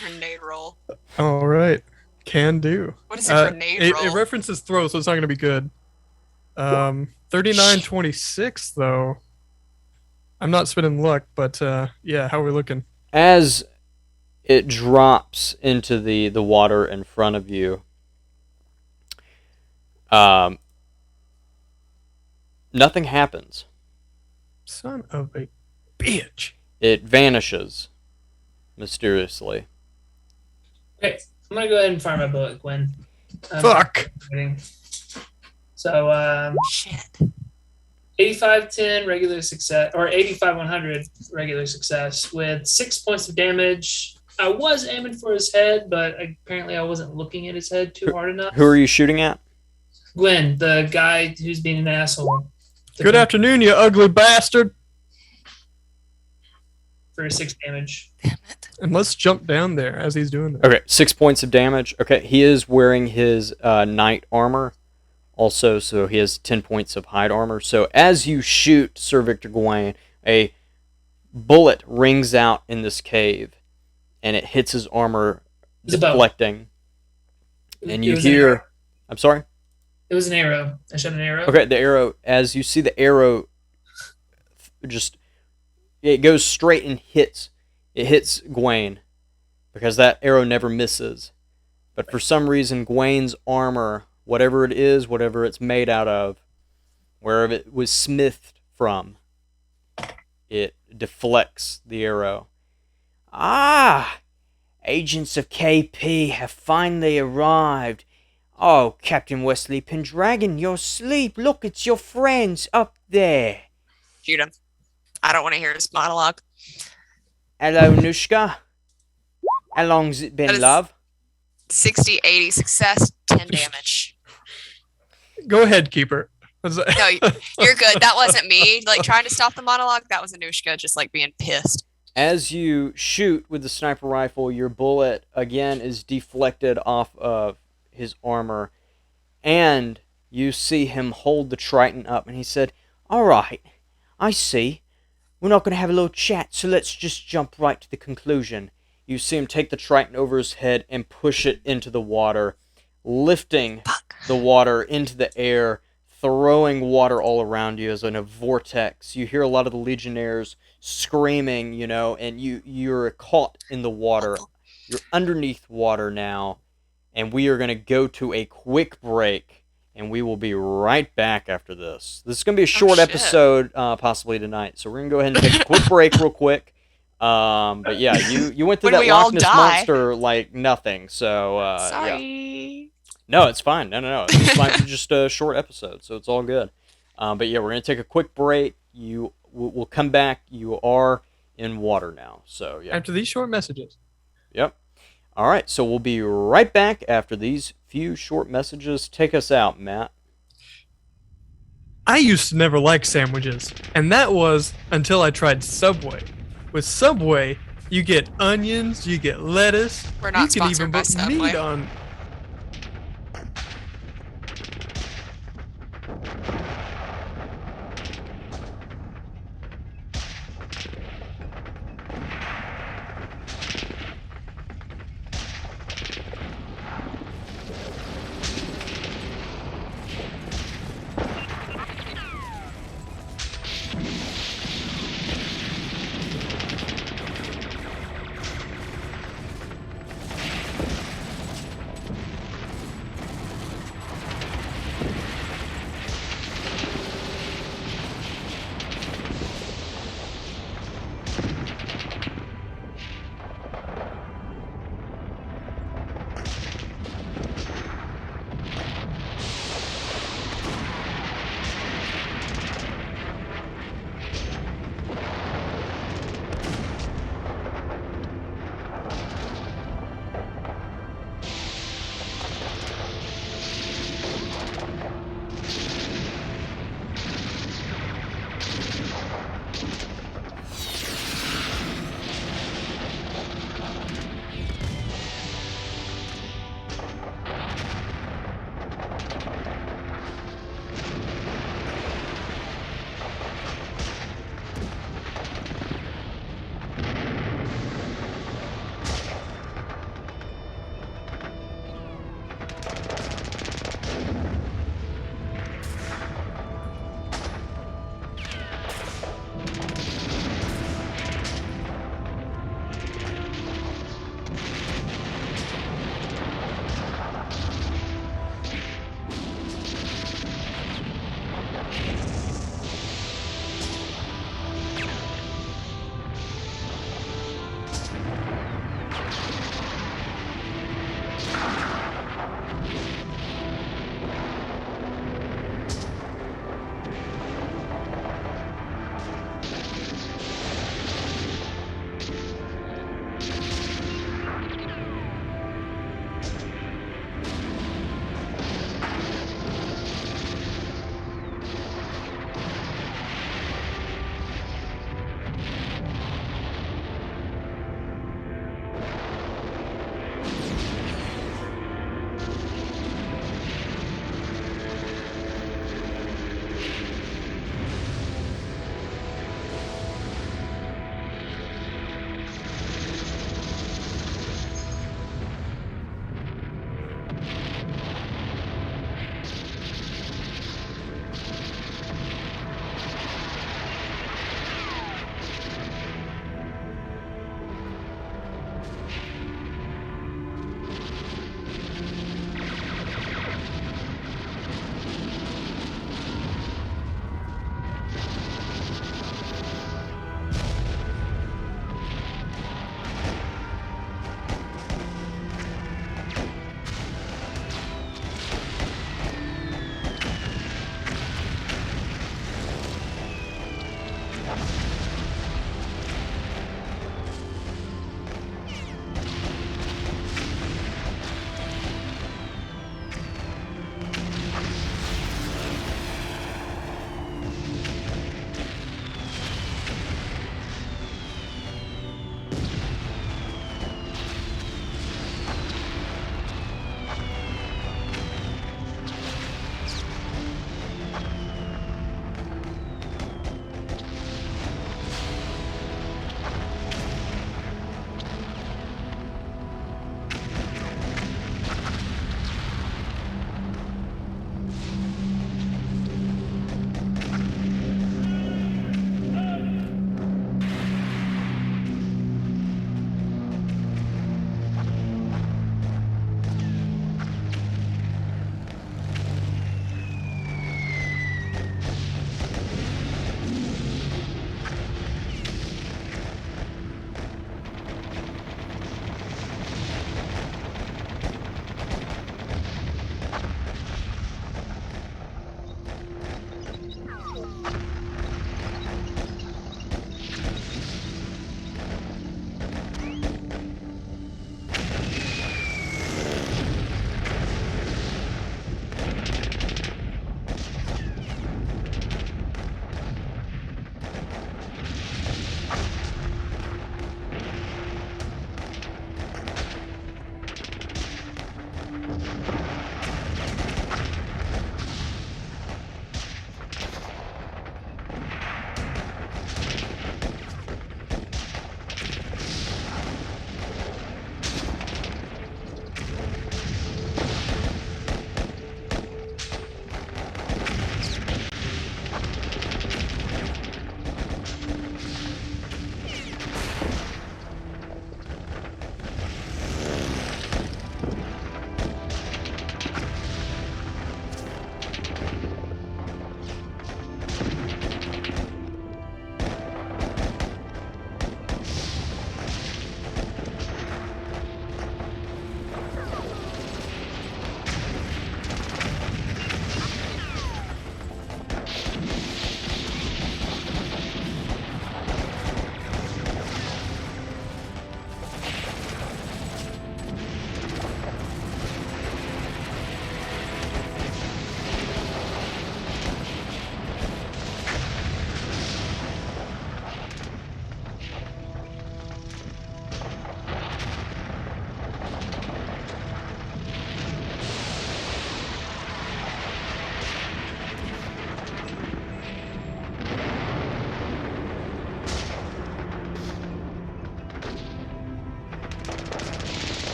Grenade roll. All right, can do. What is a grenade roll? It references throw, so it's not going to be good. 39-26 though. I'm not spending luck, but yeah, how are we looking? As it drops into the water in front of you, nothing happens. Son of a bitch. It vanishes mysteriously. Okay, I'm gonna go ahead and fire my bullet, Gwen. Fuck. So Shit. 85-10 regular success, or 85-100 regular success with 6 points of damage. I was aiming for his head, but apparently I wasn't looking at his head too hard enough. Who are you shooting at? Gwen, the guy who's being an asshole. Good afternoon, you ugly bastard. For 6 damage. Damn it. And let's jump down there as he's doing that. Okay, 6 points of damage. Okay, he is wearing his knight armor also, so he has 10 points of hide armor. So as you shoot Sir Victor Gawain, a bullet rings out in this cave, and it hits his armor, deflecting. And you hear... I'm sorry? It was an arrow. I shot an arrow. Okay, the arrow, as you see the arrow just... It goes straight and hits. It hits Gawain, because that arrow never misses. But for some reason, Gawain's armor, whatever it is, whatever it's made out of, wherever it was smithed from, it deflects the arrow. Ah! Agents of KP have finally arrived. Oh, Captain Wesley Pendragon, you're asleep. Look, it's your friends up there. Shoot him. I don't want to hear his monologue. Hello, Anushka. How long's it been, That is- love? 60, 80 success, 10 damage. Go ahead, Keeper. No, you're good. That wasn't me, like, trying to stop the monologue. That was Anushka just, like, being pissed. As you shoot with the sniper rifle, your bullet again is deflected off of his armor, and you see him hold the Triton up, and he said, "All right, I see. We're not going to have a little chat, so let's just jump right to the conclusion." You see him take the Triton over his head and push it into the water, lifting the water into the air, throwing water all around you as in a vortex. You hear a lot of the Legionnaires screaming, and you're caught in the water. You're underneath water now, and we are going to go to a quick break, and we will be right back after this. This is going to be a short shit. episode, possibly tonight, so we're going to go ahead and take a quick break real quick. But yeah, you went through When that we all Loch Ness die. monster like nothing, so yeah. Sorry. No, it's fine. No. This might be just a short episode, so it's all good. But yeah, we're going to take a quick break. We'll come back. You are in water now, so yeah. After these short messages. Yep. All right, so we'll be right back after these few short messages. Take us out, Matt. I used to never like sandwiches, and that was until I tried Subway. With Subway, you get onions, you get lettuce, We're not you can even sponsored by put Subway. meat on.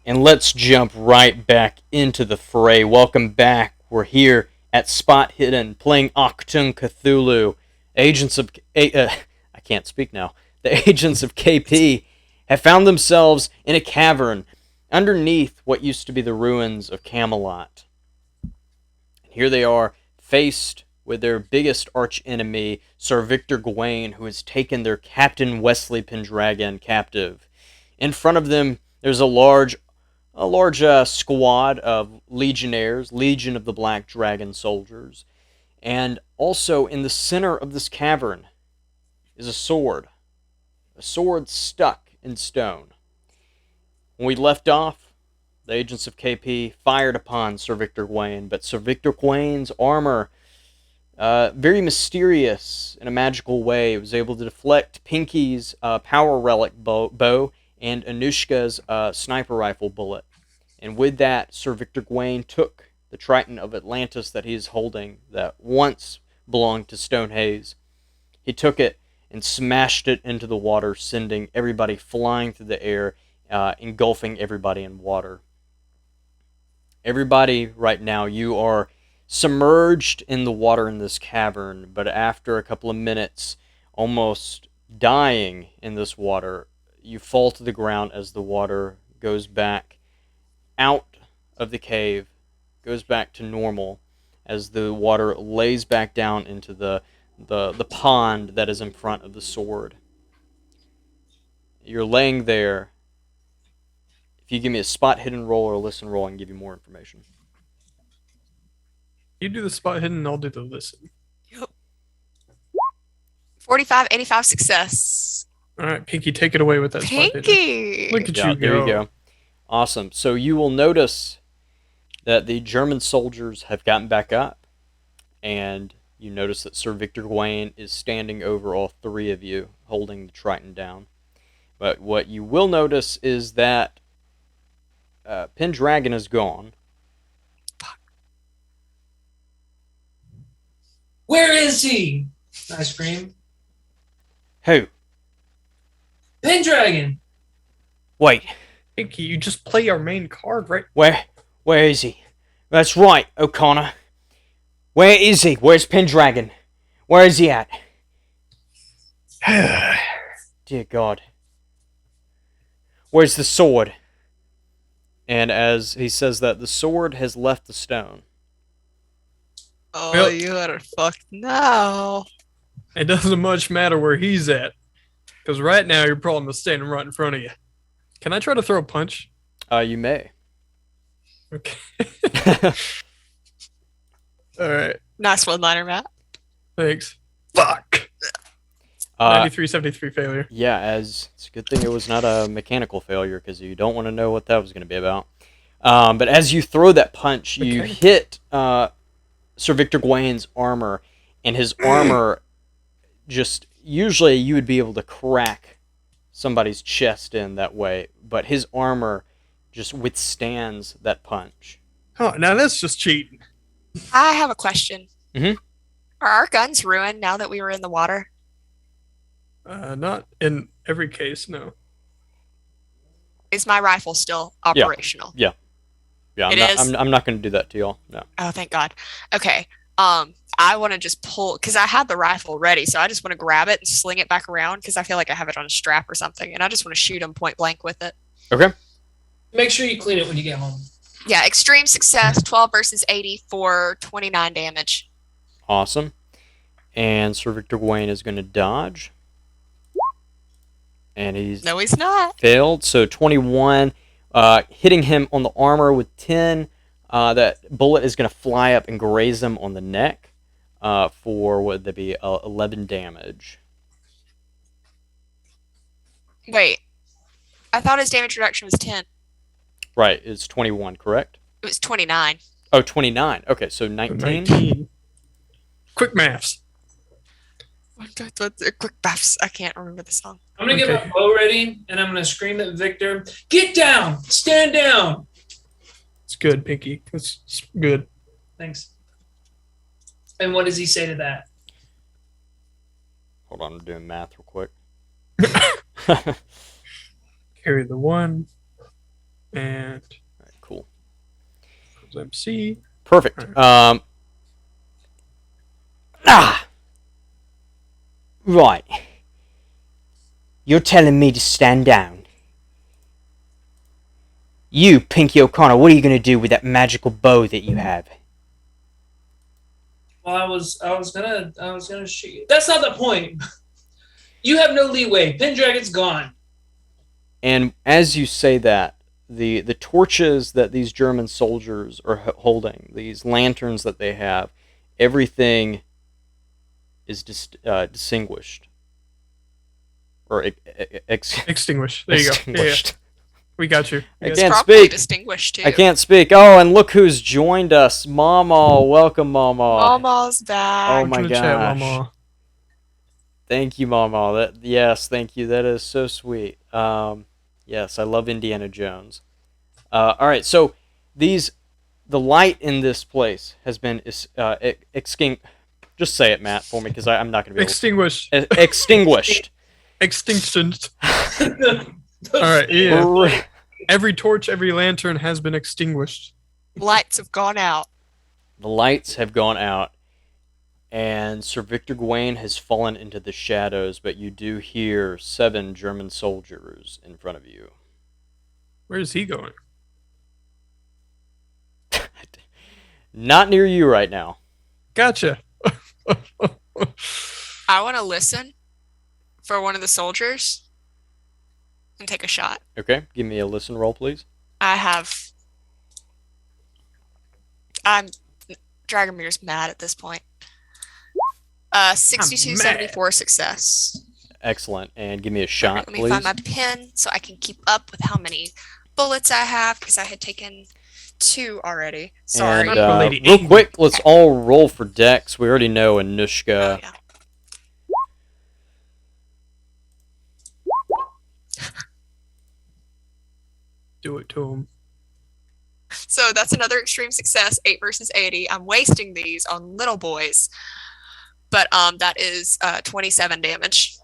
And let's jump right back into the fray. Welcome back. We're here at Spot Hidden playing Achtung Cthulhu. Agents of I can't speak now. The agents of KP have found themselves in a cavern underneath what used to be the ruins of Camelot. And here they are, faced with their biggest archenemy, Sir Victor Gawain, who has taken their Captain Wesley Pendragon captive. In front of them, there's a large squad of legionnaires, Legion of the Black Dragon soldiers. And also in the center of this cavern is a sword stuck in stone. When we left off, the agents of KP fired upon Sir Victor Gawain, but Sir Victor Gawain's armor, very mysterious in a magical way, it was able to deflect Pinky's power relic bow and Anushka's sniper rifle bullet. And with that, Sir Victor Gawain took the Triton of Atlantis that he is holding, that once belonged to Stonehaze. He took it and smashed it into the water, sending everybody flying through the air, engulfing everybody in water. Everybody, right now, you are submerged in the water in this cavern, but after a couple of minutes, almost dying in this water, you fall to the ground as the water goes back out of the cave, goes back to normal, as the water lays back down into the pond that is in front of the sword. You're laying there. If you give me a spot hidden roll or a listen roll, I can give you more information. You do the spot hidden, and I'll do the listen. Yep. 45, 85 success. All right, Pinky, take it away with that spot hidden. Pinky! Look at Yeah, you there go. you go. Awesome. So you will notice that the German soldiers have gotten back up, and you notice that Sir Victor Gawain is standing over all three of you, holding the Triton down. But what you will notice is that Pendragon is gone. Where is he? I scream. Who? Pendragon! Wait, Pinky, you just play our main card, right? where is he? That's right, O'Connor. Where is he? Where's Pendragon? Where is he at? Dear God. Where's the sword? And as he says that, the sword has left the stone. Oh, Well- you are fucked now. It doesn't much matter where he's at, because right now your problem is standing right in front of you. Can I try to throw a punch? You may. Okay. All right. Nice one-liner, Matt. Thanks. Fuck. 93-73 failure. Yeah, as it's a good thing it was not a mechanical failure, because you don't want to know what that was going to be about. But as you throw that punch, you Okay. hit Sir Victor Gawain's armor, and his armor just, usually you would be able to crack somebody's chest in that way, but his armor just withstands that punch. Oh, now that's just cheating. I have a question. Mhm. Are our guns ruined now that we were in the water? Not in every case, no. Is my rifle still operational? Yeah, It is? I'm not going to do that to y'all. No. Oh, thank God. Okay. I want to just pull, because I had the rifle ready, so I just want to grab it and sling it back around, because I feel like I have it on a strap or something, and I just want to shoot him point blank with it. Okay. Make sure you clean it when you get home. Yeah, extreme success, 12 versus 80 for 29 damage. Awesome. And Sir Victor Gawain is going to dodge. And he's No, he's not. failed. So 21, hitting him on the armor with 10. That bullet is going to fly up and graze him on the neck for, what would that be, 11 damage. Wait. I thought his damage reduction was 10. Right, it's 21, correct? It was 29. Oh, 29. Okay, so 19. 19. Quick maths. Quick buffs. I can't remember the song. I'm going to Okay. get my bow ready, and I'm going to scream at Victor, "Get down! Stand down!" It's good, Pinky. It's good. Thanks. And what does he say to that? Hold on, I'm doing math real quick. Carry the one. And All right, cool. MC. Perfect. Right. You're telling me to stand down. You, Pinky O'Connor, what are you going to do with that magical bow that you have? Well, I was gonna shoot you. That's not the point. You have no leeway. Pendragon's gone. And as you say that, the torches that these German soldiers are holding, these lanterns that they have, everything is distinguished. Or Extinguish. There you go. Yeah, extinguished. we got you. I It's can't probably speak. distinguished too. I can't speak. Oh, and look who's joined us. Mama. Welcome, Mama. Mama's back. Oh my Welcome to the chat, gosh. Mama. Thank you, Mama. Yes, thank you. That is so sweet. Yes, I love Indiana Jones. All right, so the light in this place has been extinct. Just say it, Matt, for me, because I'm not going to be able Extinguish. to. Extinguished. Extinction. All right. Yeah. Every torch, every lantern has been extinguished. Lights have gone out. The lights have gone out, and Sir Victor Gawain has fallen into the shadows, but you do hear 7 German soldiers in front of you. Where is he going? Not near you right now. Gotcha. I want to listen for one of the soldiers and take a shot. Okay, give me a listen roll, please. Dragomir's mad at this point. 6274 success. Excellent, and give me a Alright, shot, let me please. find my pen so I can keep up with how many bullets I have because I had taken 2 already. Sorry. And Lady real Angry. quick, let's all roll for Dex. We already know Anushka. Oh, yeah. Do it to him. So that's another extreme success, 8 versus 80. I'm wasting these on little boys. But that is 27 damage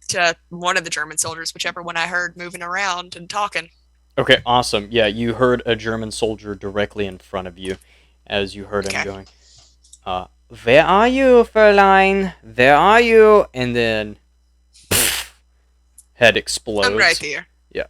to one of the German soldiers, whichever one I heard moving around and talking. Okay, awesome. Yeah, you heard a German soldier directly in front of you as you heard him Okay. going, where are you, Fräulein? Where are you? And then, head explodes. I'm right here. Yeah.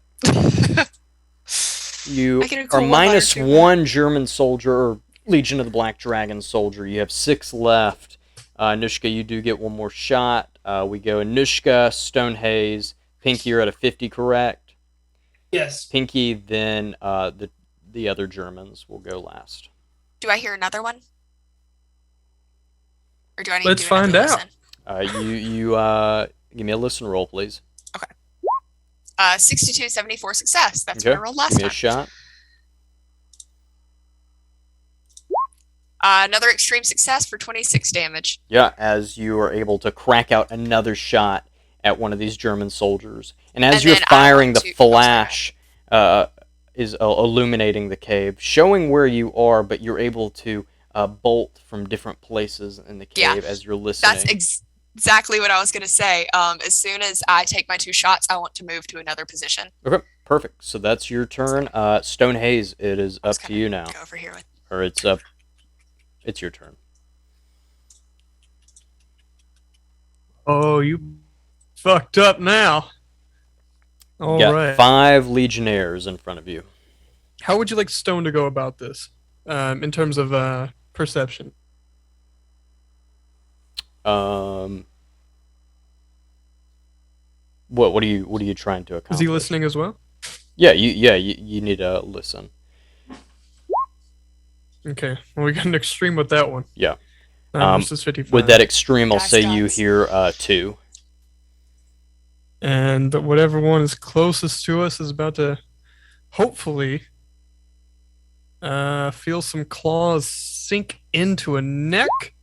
You I can do cool are one-liner minus too, 1 German soldier, or Legion of the Black Dragon soldier. You have 6 left. Anushka, you do get one more shot. We go Anushka, Stonehaze, Pinky, you're at a 50, correct? Yes. Pinky, then the other Germans will go last. Do I hear another one? Or do I need Let's to do another find out. listen? You give me a listen roll, please. 6274 success. That's Okay. what I rolled last Give me a time. shot. Another extreme success for 26 damage. Yeah, as you are able to crack out another shot at one of these German soldiers, and as And you're then I firing, want the to- flash is illuminating the cave, showing where you are, but you're able to bolt from different places in the Yeah, cave as you're listening. That's exactly what I was going to say. As soon as I take my 2 shots, I want to move to another position. Okay, perfect. So that's your turn. Stonehaze, it is I was up to gonna you now, Go over here with. or it's up. It's your turn. Oh, you fucked up now. All You got right. 5 legionnaires in front of you. How would you like Stone to go about this, in terms of perception? What are you trying to accomplish? Is he listening as well? Yeah, you need to listen. Okay. Well, we got an extreme with that one. Yeah. 9 versus 55. With that extreme, I'll Guys, say you guys. hear 2. And whatever one is closest to us is about to, hopefully, feel some claws sink into a neck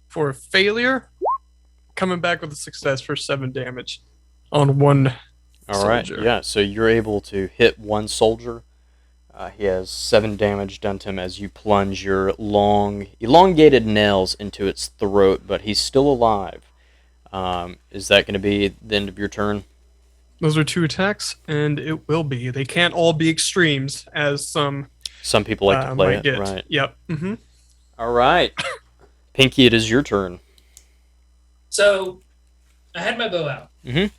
for a failure. Coming back with a success for 7 damage on one All right. soldier. Yeah. So you're able to hit one soldier. He has 7 damage done to him as you plunge your long, elongated nails into its throat, but he's still alive. Is that going to be the end of your turn? Those are 2 attacks, and it will be. They can't all be extremes, as some people like to play might it, get. right? Yep. Mm-hmm. All right, Pinky, it is your turn. So I had my bow out. Mhm.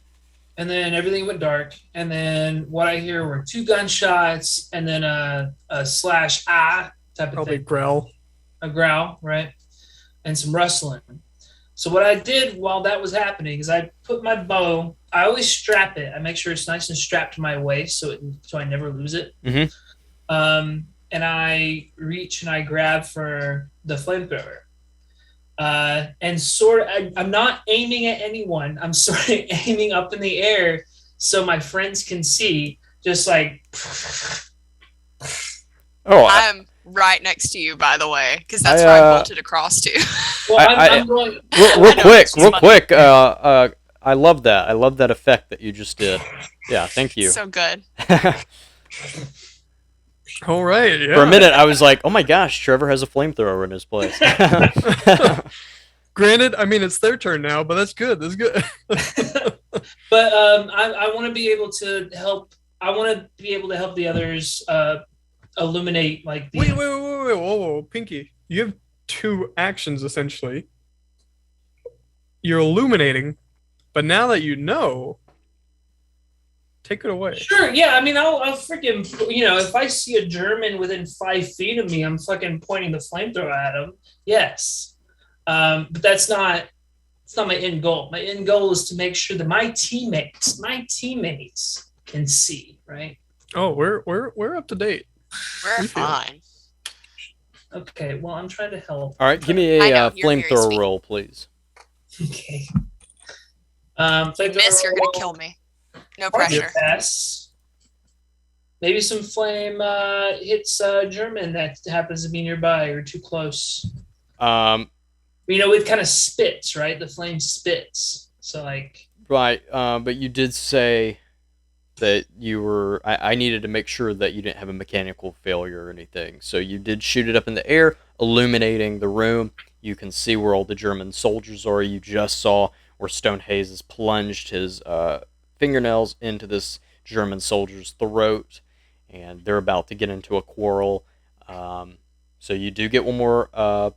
And then everything went dark. And then what I hear were 2 gunshots and then a slash type of Probably thing. growl. A growl, right? And some rustling. So what I did while that was happening is I put my bow. I always strap it. I make sure it's nice and strapped to my waist so I never lose it. Mhm. And I reach and I grab for the flamethrower. And I'm not aiming at anyone. I'm sort of aiming up in the air so my friends can see. Just like. Oh, I'm right next to you, by the way, because that's where I bolted across to. Well, I'm going. real quick. I love that. I love that effect that you just did. Yeah, thank you. So good. All right. Yeah. For a minute, I was like, "Oh my gosh, Trevor has a flamethrower in his place." Granted, I mean it's their turn now, but that's good. That's good. But I want to be able to help. I want to be able to help the others illuminate like. Wait, whoa, Pinky! You have 2 actions essentially. You're illuminating, but now that you know, take it away. Sure, yeah. I mean, I'll freaking, if I see a German within 5 feet of me, I'm fucking pointing the flamethrower at him. Yes, but that's not. It's not my end goal. My end goal is to make sure that my teammates can see. Right. Oh, we're up to date. We're fine. Okay. Well, I'm trying to help. All right, give me a flamethrower roll, please. Okay. Miss, you're gonna kill me. No pressure. Yes. Maybe some flame hits German that happens to be nearby or too close. It kind of spits, right? The flame spits. So like. Right, but you did say that you were. I needed to make sure that you didn't have a mechanical failure or anything. So you did shoot it up in the air, illuminating the room. You can see where all the German soldiers are. You just saw where Stonehaze has plunged his fingernails into this German soldier's throat, and they're about to get into a quarrel. So you do get one more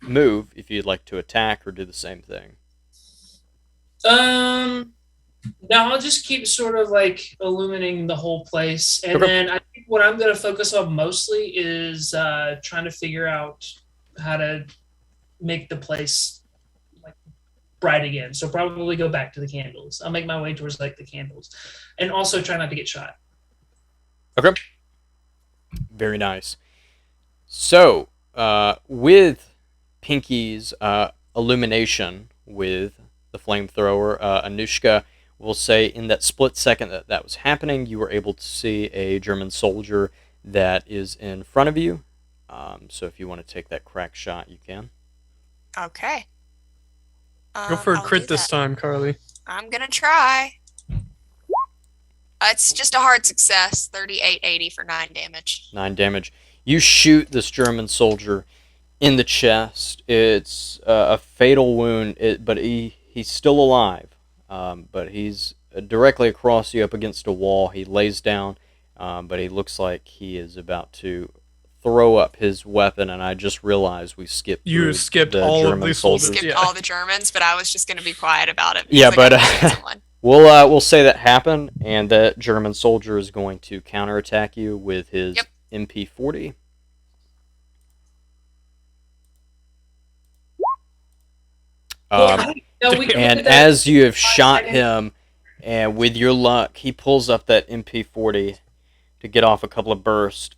move if you'd like to attack or do the same thing. No, I'll just keep sort of like illuminating the whole place, and Okay. then I think what I'm going to focus on mostly is trying to figure out how to make the place like bright again. So probably go back to the candles. I'll make my way towards like the candles, and also try not to get shot. Okay. Very nice. So, with Pinky's illumination with the flamethrower, Anushka will say in that split second that was happening, you were able to see a German soldier that is in front of you. So if you want to take that crack shot, you can. Okay. Go for a I'll crit do this that. time, Carly. I'm gonna try. It's just a hard success. 3880 for 9 damage. 9 damage. You shoot this German soldier in the chest. It's a fatal wound, but he's still alive. But he's directly across you up against a wall. He lays down, but he looks like he is about to throw up his weapon, and I just realized we skipped You skipped all of these soldiers. Skipped Yeah. all the Germans, but I was just gonna be quiet about it. Yeah, because I but gotta shoot someone. we'll say that happened, and that German soldier is going to counterattack you with his MP40. And as you have shot him, and with your luck, he pulls up that MP40 to get off a couple of bursts.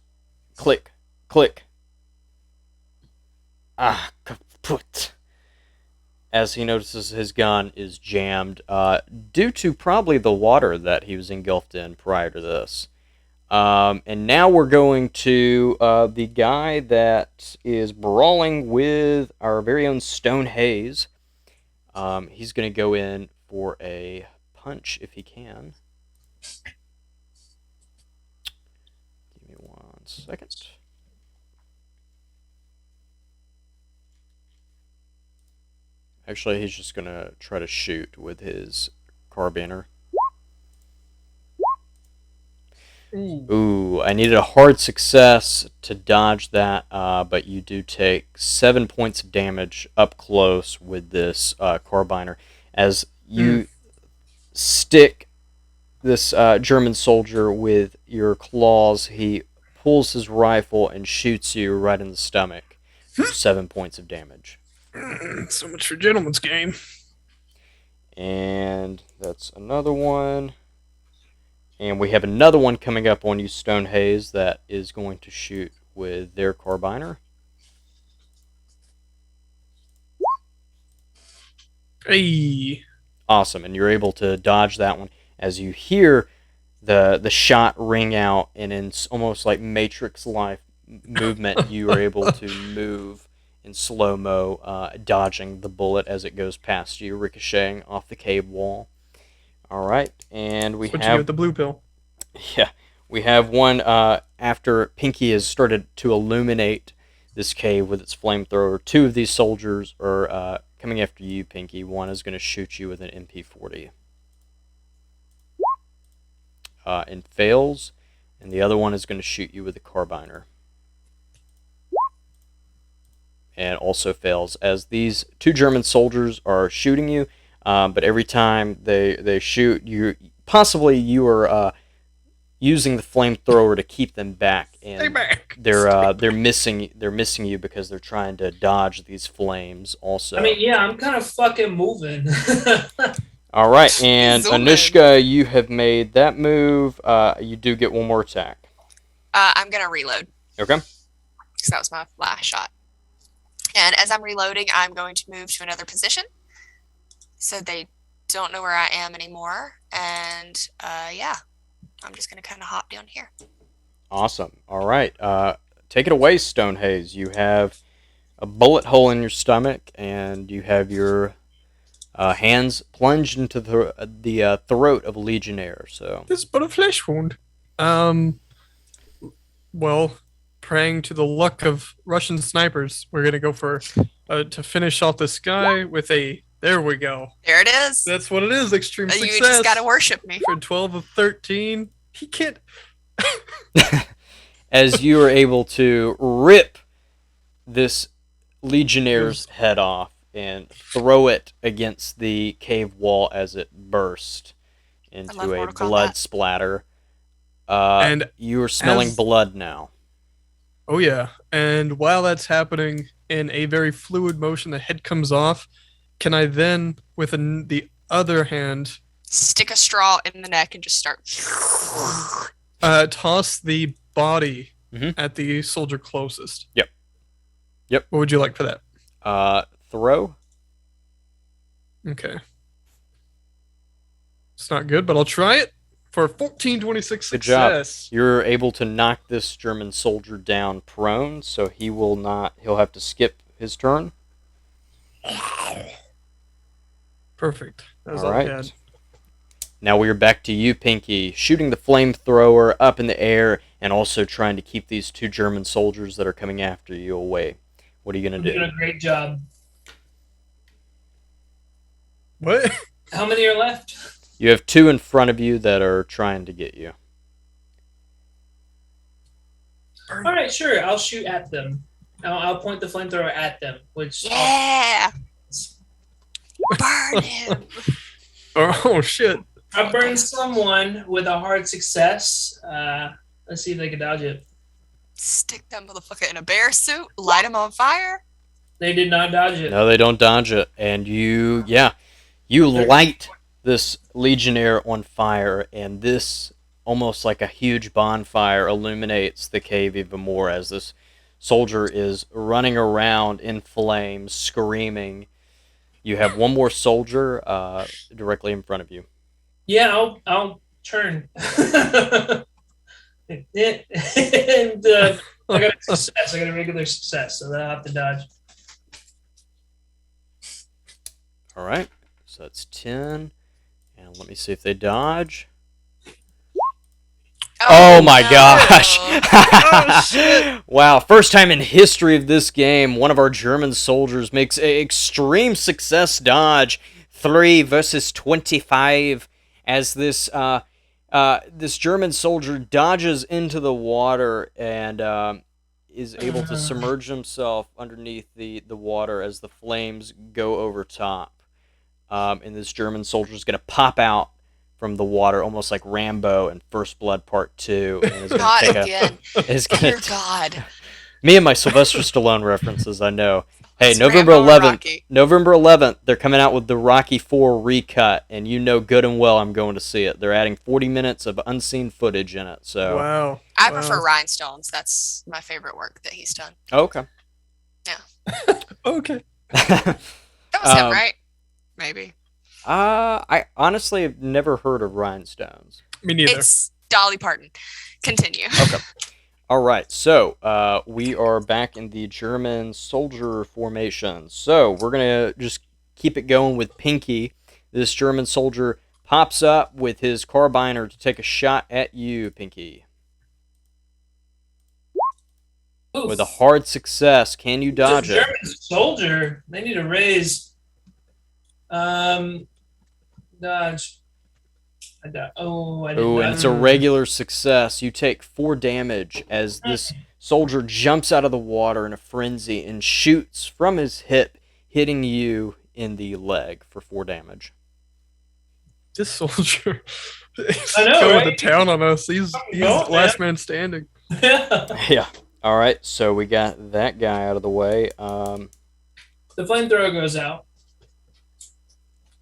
Click, click. Kaput. As he notices his gun is jammed, due to probably the water that he was engulfed in prior to this. And now we're going to the guy that is brawling with our very own Stonehaze. He's going to go in for a punch if he can. Give me 1 second. Actually, he's just going to try to shoot with his carbiner. Ooh, I needed a hard success to dodge that, but you do take 7 points of damage up close with this carbiner. As you stick this German soldier with your claws, he pulls his rifle and shoots you right in the stomach for 7 points of damage. So much for gentleman's game. And that's another one. And we have another one coming up on you, Stonehaze, that is going to shoot with their carbiner. Hey. Awesome, and you're able to dodge that one as you hear the shot ring out, and in almost like Matrix-like movement, you are able to move in slow-mo, dodging the bullet as it goes past you, ricocheting off the cave wall. All right, and we What you have get the blue pill. Yeah, we have one after Pinky has started to illuminate this cave with its flamethrower. Two of these soldiers are coming after you, Pinky. One is going to shoot you with an MP40 and fails, and the other one is going to shoot you with a carbiner and also fails. As these two German soldiers are shooting you, but every time they shoot you, possibly you are using the flamethrower to keep them back, and Stay back. they're missing you because they're trying to dodge these flames. Also, I mean, yeah, I'm kind of fucking moving. all right, and Zooming. Anushka, you have made that move. You do get one more attack. I'm gonna reload Okay. because that was my last shot. And as I'm reloading, I'm going to move to another position, so they don't know where I am anymore. And yeah, I'm just gonna kind of hop down here. Awesome. All right. Take it away, Stonehaze. You have a bullet hole in your stomach, and you have your hands plunged into the throat of a legionnaire. So This is but a flesh wound. Well, praying to the luck of Russian snipers, we're gonna go for to finish off this guy with a. There we go. There it is. That's what it is. Extreme You success. just gotta worship me. For 12 of 13. He can't. as you are able to rip this legionnaire's head off and throw it against the cave wall as it burst into a Mortal blood Kombat. splatter. And you are smelling as- blood now. Oh yeah. And while that's happening, in a very fluid motion, the head comes off. Can I then, with the other hand, Stick a straw in the neck and just start. toss the body Mhm. at the soldier closest? Yep. Yep. What would you like for that? Throw. Okay. It's not good, but I'll try it for a 1426 Good job. success. You're able to knock this German soldier down prone, so he'll have to skip his turn. Perfect. That was All all right. bad. Now we are back to you, Pinky, shooting the flamethrower up in the air and also trying to keep these two German soldiers that are coming after you away. What are you going I'm to doing do? a great job. What? How many are left? You have two in front of you that are trying to get you. All right, sure. I'll shoot at them. I'll point the flamethrower at them, which Yeah! Burn him! Oh shit. I burned someone with a hard success. Let's see if they can dodge it. Stick that motherfucker in a bear suit, light him on fire. They did not dodge it. No, they don't dodge it. And you light this legionnaire on fire, and this, almost like a huge bonfire, illuminates the cave even more as this soldier is running around in flames, screaming. You have one more soldier directly in front of you. Yeah, I'll turn. and I got a success. I got a regular success, so I'll have to dodge. All right, so that's 10. And let me see if they dodge. Oh my no. gosh! Oh, shit. Wow, first time in history of this game, one of our German soldiers makes an extreme success dodge. 3 versus 25 as this This German soldier dodges into the water and is able to submerge himself underneath the water as the flames go over top. And this German soldier is going to pop out from the water, almost like Rambo in First Blood Part 2. And is gonna Not take again. is Dear gonna God. Me and my Sylvester Stallone references, I know. Hey, It's November Rambo and 11th. Rocky. November 11th, they're coming out with the Rocky 4 recut, and you know good and well I'm going to see it. They're adding 40 minutes of unseen footage in it. So Wow. I Wow. prefer Rhinestones. That's my favorite work that he's done. okay. Okay. That was him, Um, right? Maybe. I honestly have never heard of Rhinestones. Me neither. It's Dolly Parton. Continue. Okay. All right, so we are back in the German soldier formation. So we're gonna just keep it going with Pinky. This German soldier pops up with his carbiner to take a shot at you, Pinky. Oof. With a hard success, can you dodge This it? German soldier, they need to raise. Dodge. I did Oh, and not. it's a regular success. You take 4 damage as this soldier jumps out of the water in a frenzy and shoots from his hip, hitting you in the leg for 4 damage. This soldier is I know, going right? to town on us. He's Go, last man standing. Yeah. All right, so we got that guy out of the way. The flamethrower goes out.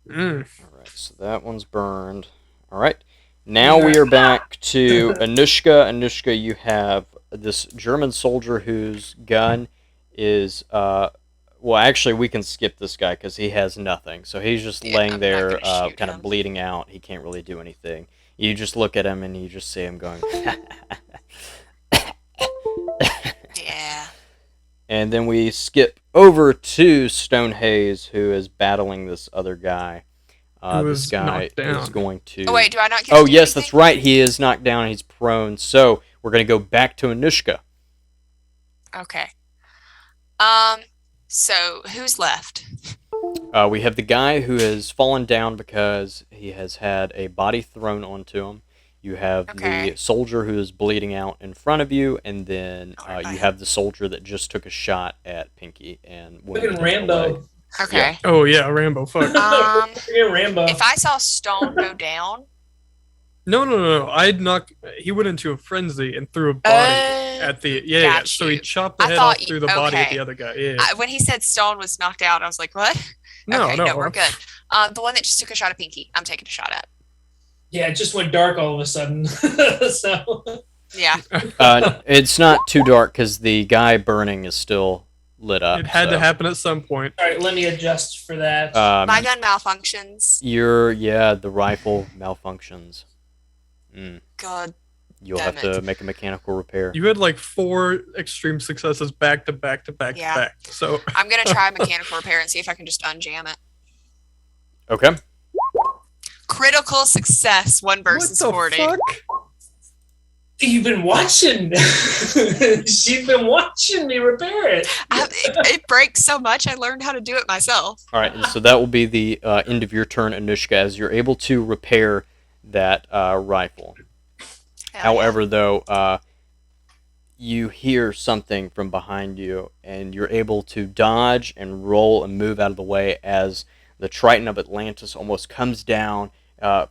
Mm. All right, so that one's burned. All right, now we are back to Anushka. Anushka, you have this German soldier whose gun is well, actually, we can skip this guy because he has nothing. So he's just Yeah, laying I'm not there, gonna shoot kind him. of bleeding out. He can't really do anything. You just look at him and you just see him going. Yeah. And then we skip over to Stone Hayes, who is battling this other guy. Who This is guy knocked down. is going to. Oh wait, do I not get? Oh, to do yes, that's anything? right. He is knocked down. He's prone. So we're going to go back to Anushka. Okay. So who's left? We have the guy who has fallen down because he has had a body thrown onto him. You have Okay. the soldier who is bleeding out in front of you, and then you have the soldier that just took a shot at Pinky and wounded Fucking him in the leg. Rambo. Okay. Oh yeah, Rambo. Fuck. Fucking Rambo. If I saw Stone go down, No. I'd knock. He went into a frenzy and threw a body at the. Yeah. got So he you. chopped the I head thought off you- through the body at okay. the other guy. Yeah. when he said Stone was knocked out, I was like, what? No, okay, no. we're good. The one that just took a shot at Pinky, I'm taking a shot at. Yeah, it just went dark all of a sudden. So Yeah. It's not too dark because the guy burning is still lit up. It had so, to happen at some point. all right, let me adjust for that. My gun malfunctions. The rifle malfunctions. God. You'll Damn have to it. make a mechanical repair. You had like 4 extreme successes back to back to back Yeah. to back. So I'm gonna try mechanical repair and see if I can just unjam it. Okay. Critical success, 1 versus what the 40. fuck? You've been watching. She's been watching me repair it. It breaks so much, I learned how to do it myself. All right, and so that will be the end of your turn, Anushka, as you're able to repair that rifle. Hell yeah. However, though, you hear something from behind you, and you're able to dodge and roll and move out of the way as the Triton of Atlantis almost comes down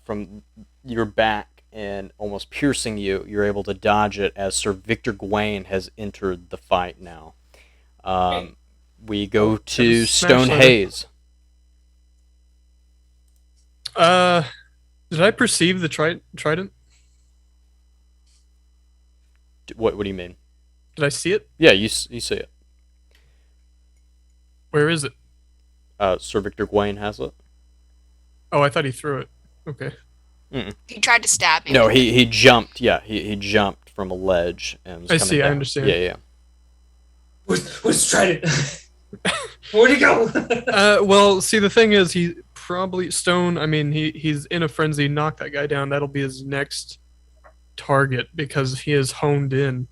from your back and almost piercing you. You're able to dodge it as Sir Victor Gawain has entered the fight now. We go to Smash Stone Leather. Hayes. Did I perceive the trident? What do you mean? Did I see it? Yeah, you see it. Where is it? Sir Victor Gawain has it. Oh, I thought he threw it. Okay. He tried to stab me. No, he jumped. Yeah, he jumped from a ledge and was I coming see, I down. understand. Yeah. What's Trident? Where'd he go? Well, see, the thing is, he probably Stone. I mean, he's in a frenzy. Knock that guy down. That'll be his next target because he is honed in.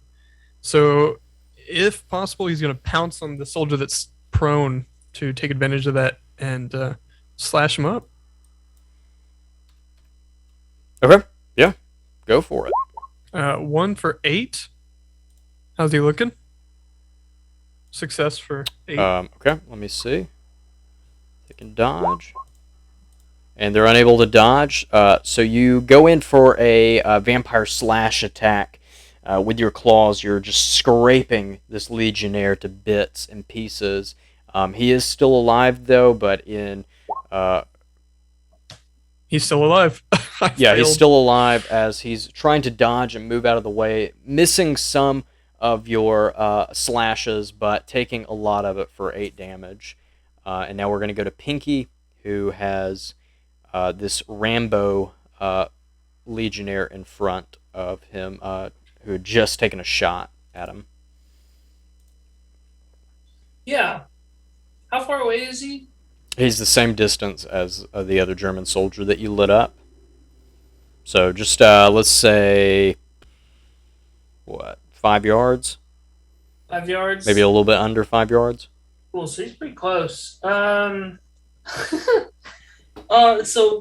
So, if possible, he's going to pounce on the soldier that's prone to take advantage of that and slash him up. Okay. Yeah. Go for it. 1 for 8. How's he looking? Success for 8. Okay, let me see. They can dodge. And they're unable to dodge. So you go in for a vampire slash attack. With your claws, you're just scraping this legionnaire to bits and pieces. He is still alive, though, but in... He's still alive. Yeah, he's still alive as he's trying to dodge and move out of the way, missing some of your slashes, but taking a lot of it for 8 damage. And now we're going to go to Pinky, who has this Rambo legionnaire in front of him, who had just taken a shot at him. Yeah. How far away is he? He's the same distance as the other German soldier that you lit up. So just, let's say, 5 yards? 5 yards? Maybe a little bit under 5 yards? Cool, so he's pretty close. So,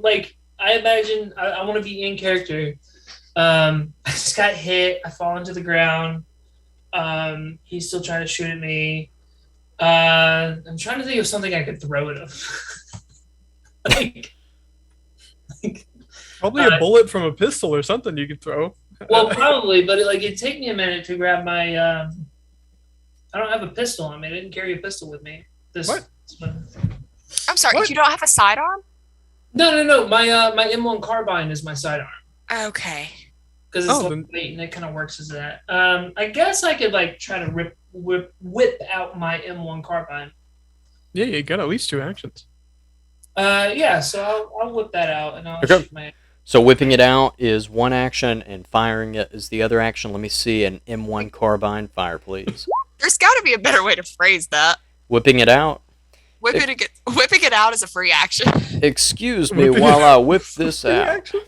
like, I imagine I want to be in character. I just got hit. I fall into the ground. He's still trying to shoot at me. I'm trying to think of something I could throw at him. Probably a bullet from a pistol or something you could throw. Well, probably, but it'd take me a minute to grab my. I don't have a pistol on me. I didn't carry a pistol with me. What? I'm sorry, What? you don't have a sidearm? No. My M1 carbine is my sidearm Okay. because it's Oh, lightweight and it kind of works as that. I guess I could like try to whip out my M1 carbine. Yeah, you got at least 2 actions. Yeah. So I'll whip that out and I'll Okay. shoot my. So whipping it out is 1 action, and firing it is the other action. Let me see an M1 carbine. Fire, please. There's got to be a better way to phrase that. Whipping it out. Whipping it out is a free action. Excuse me Whipping while it I whip this Free out. action?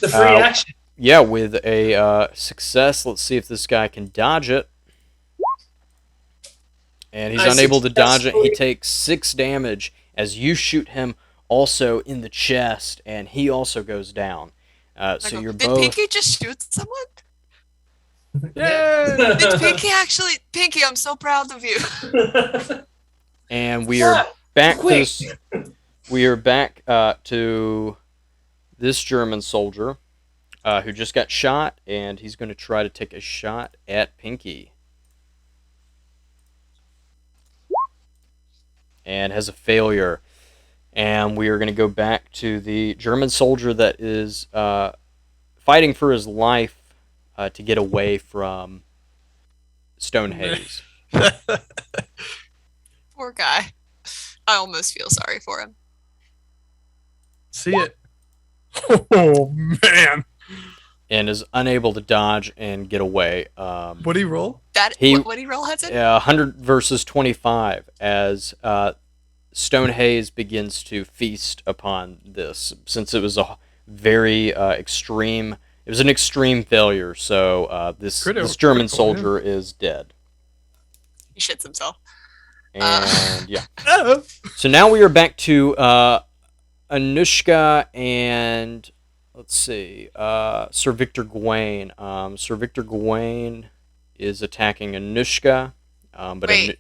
The free action. Yeah, with a success, let's see if this guy can dodge it. And he's I unable to dodge it. He successfully- takes 6 damage as you shoot him also in the chest, and he also goes down. So you're Did both... Pinky just shoot someone? Yay! Did Pinky actually? Pinky, I'm so proud of you. And we are back to Quick. this, we are back to this German soldier who just got shot, and he's going to try to take a shot at Pinky. And has a failure. And we are going to go back to the German soldier that is fighting for his life to get away from Stonehaze. Poor guy. I almost feel sorry for him. See it. Oh, man. And is unable to dodge and get away. What'd he roll? What did he roll, Hudson? 100 versus 25 as Stonehaze begins to feast upon this, since it was a very extreme. It was an extreme failure, so this German soldier is dead. He shits himself. And yeah. Oh. So now we are back to Anushka and let's see, Sir Victor Gawain. Sir Victor Gawain is attacking Anushka, but Wait.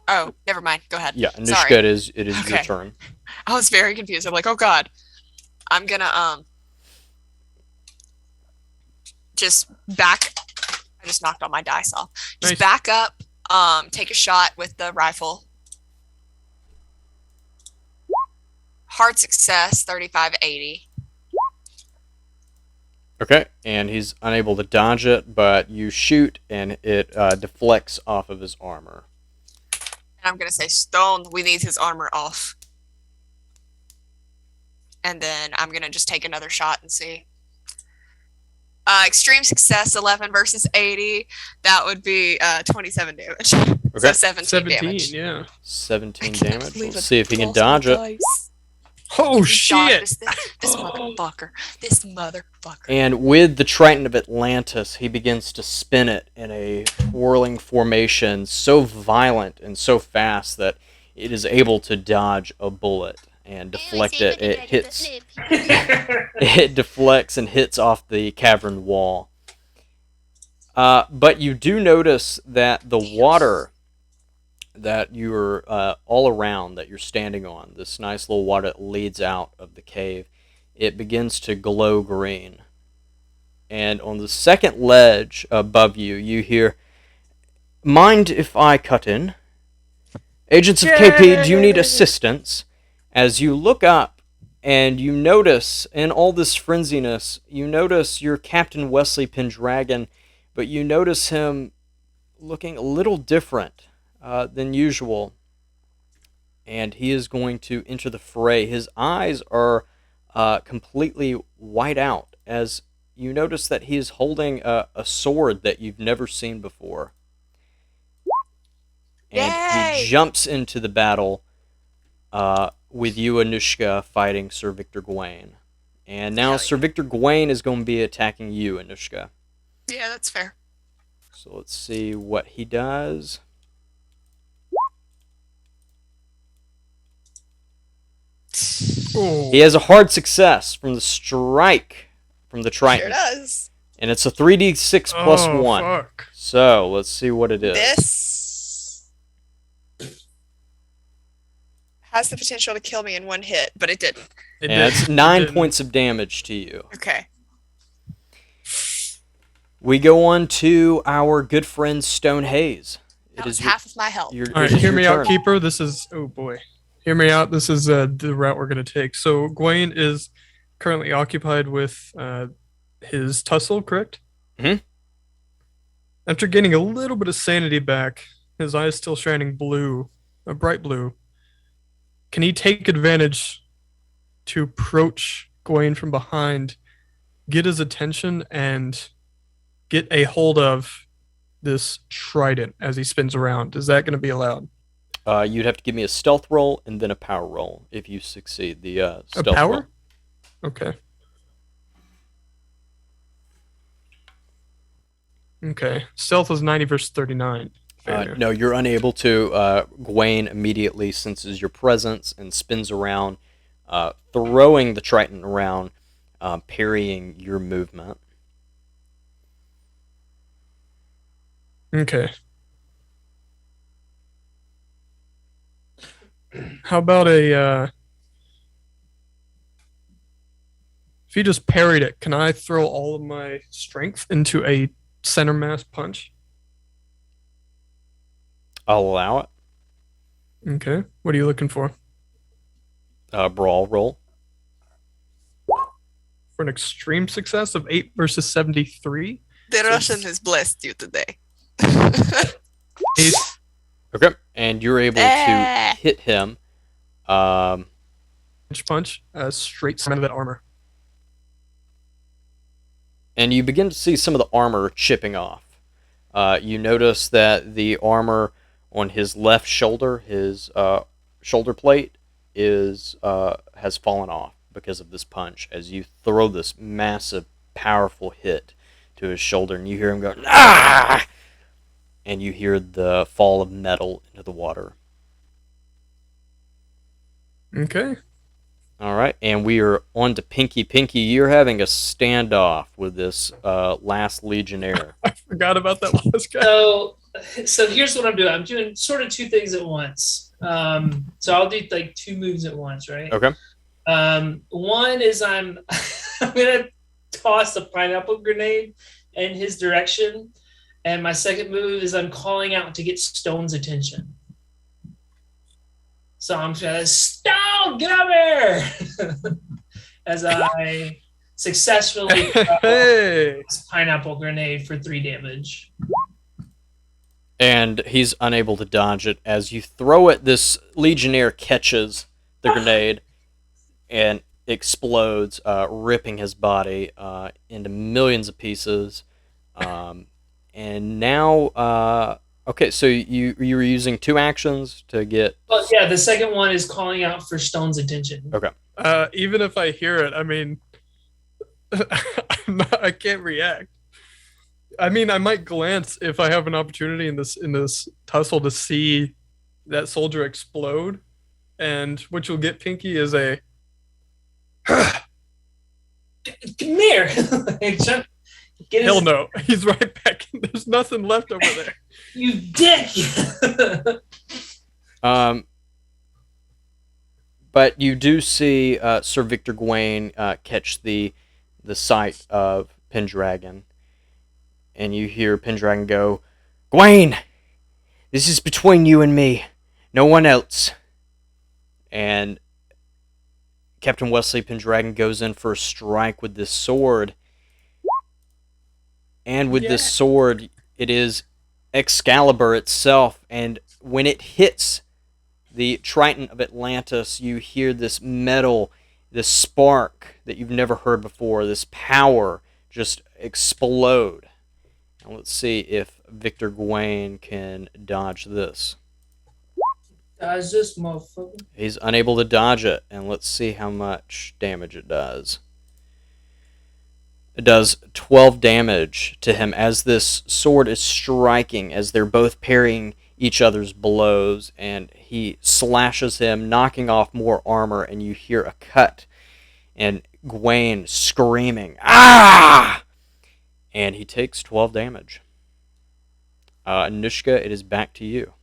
Oh, never mind. Go ahead. yeah, Anushka, Sorry. it is your Okay. turn. I was very confused. I'm like, oh god. I'm gonna just back. I just knocked all my dice off. Just Nice. back up. Take a shot with the rifle. Hard success, 35-80. Okay, and he's unable to dodge it, but you shoot and it deflects off of his armor. And I'm gonna say, Stone, we need his armor off. And then I'm gonna just take another shot and see. Extreme success, 11 versus 80. That would be 27 damage. Okay. So 17 17, damage. yeah. 17 I can't damage. believe Let's I see if he can lost my dodge it. dice. Oh, He dodged shit! This motherfucker. This motherfucker. And with the Triton of Atlantis, he begins to spin it in a whirling formation so violent and so fast that it is able to dodge a bullet. and deflect it. It hits. It deflects and hits off the cavern wall. But you do notice that the water that you're all around, that you're standing on, this nice little water that leads out of the cave, it begins to glow green. And on the second ledge above you, you hear, "Mind if I cut in? Agents of KP, do you need assistance?" As you look up and you notice, in all this frenziness, you notice your Captain Wesley Pendragon, but you notice him looking a little different than usual. And he is going to enter the fray. His eyes are completely white out, as you notice that he is holding a sword that you've never seen before. And Yay! he jumps into the battle with you, Anushka, fighting Sir Victor Gawain. And now Hell Sir yeah. Victor Gawain is going to be attacking you, Anushka. Yeah, that's fair. So let's see what he does. Oh. He has a hard success from the strike from the Sure Triton. does. And it's a 3d6 plus Oh, 1. Fuck. So let's see what it is. This has the potential to kill me in one hit, but it didn't. It And it's didn't- 9 it didn't. points of damage to you. Okay. We go on to our good friend Stone Hayes. That was half of my health. All right, it is hear your me turn. out, Keeper. This is, oh boy. Hear me out. This is the route we're going to take. So Gawain is currently occupied with his tussle, correct? Mhm. After gaining a little bit of sanity back, his eyes still shining blue, a bright blue. Can he take advantage to approach Gawain from behind, get his attention, and get a hold of this trident as he spins around? Is that going to be allowed? You'd have to give me a stealth roll and then a power roll if you succeed. The A stealth power? roll. Okay. Okay. Stealth was 90 versus 39. Failure. No, you're unable to. Gawain immediately senses your presence and spins around, throwing the Triton around, parrying your movement. Okay. How about if he just parried it, can I throw all of my strength into a center mass punch? I'll allow it. Okay. What are you looking for? Brawl roll. For an extreme success of 8 versus 73? The Russian has blessed you today. 8. Okay, and you're able to hit him. Punch straight out of that armor. And you begin to see some of the armor chipping off. You notice that the armor on his left shoulder, his shoulder plate, has fallen off because of this punch. As you throw this massive, powerful hit to his shoulder, and you hear him go, "Ah!" And you hear the fall of metal into the water. Okay. All right, and we are on to Pinky. Pinky, you're having a standoff with this last Legionnaire. I forgot about that last guy. So here's what I'm doing. I'm doing sort of two things at once. So I'll do like two moves at once, right? Okay. One is I'm gonna toss a pineapple grenade in his direction, and my second move is I'm calling out to get Stone's attention. So I'm gonna Stone, get over here! As I successfully throw Hey. this pineapple grenade for 3 damage. And he's unable to dodge it. As you throw it, this Legionnaire catches the grenade and explodes, ripping his body into millions of pieces. And now, okay, so you were using 2 actions to get. But yeah, the second one is calling out for Stone's attention. Okay. Even if I hear it, I mean, I can't react. I mean, I might glance if I have an opportunity in this tussle to see that soldier explode. and what you'll get, Pinky, is a Come here. Get hell his, no. He's right back. There's nothing left over there. You dick. But you do see Sir Victor Gawain catch the sight of Pendragon, and you hear Pendragon go, "Gawain, this is between you and me, no one else." And Captain Wesley Pendragon goes in for a strike with this sword, and with this sword, it is Excalibur itself, and when it hits the Triton of Atlantis, you hear this metal, this spark that you've never heard before, this power just explode. And let's see if Victor Gawain can dodge this. Dodge this motherfucker. He's unable to dodge it, and let's see how much damage it does. It does 12 damage to him as this sword is striking, as they're both parrying each other's blows, and he slashes him, knocking off more armor, and you hear a cut, and Gawain screaming, "Ah!" And he takes 12 damage. Anushka, it is back to you.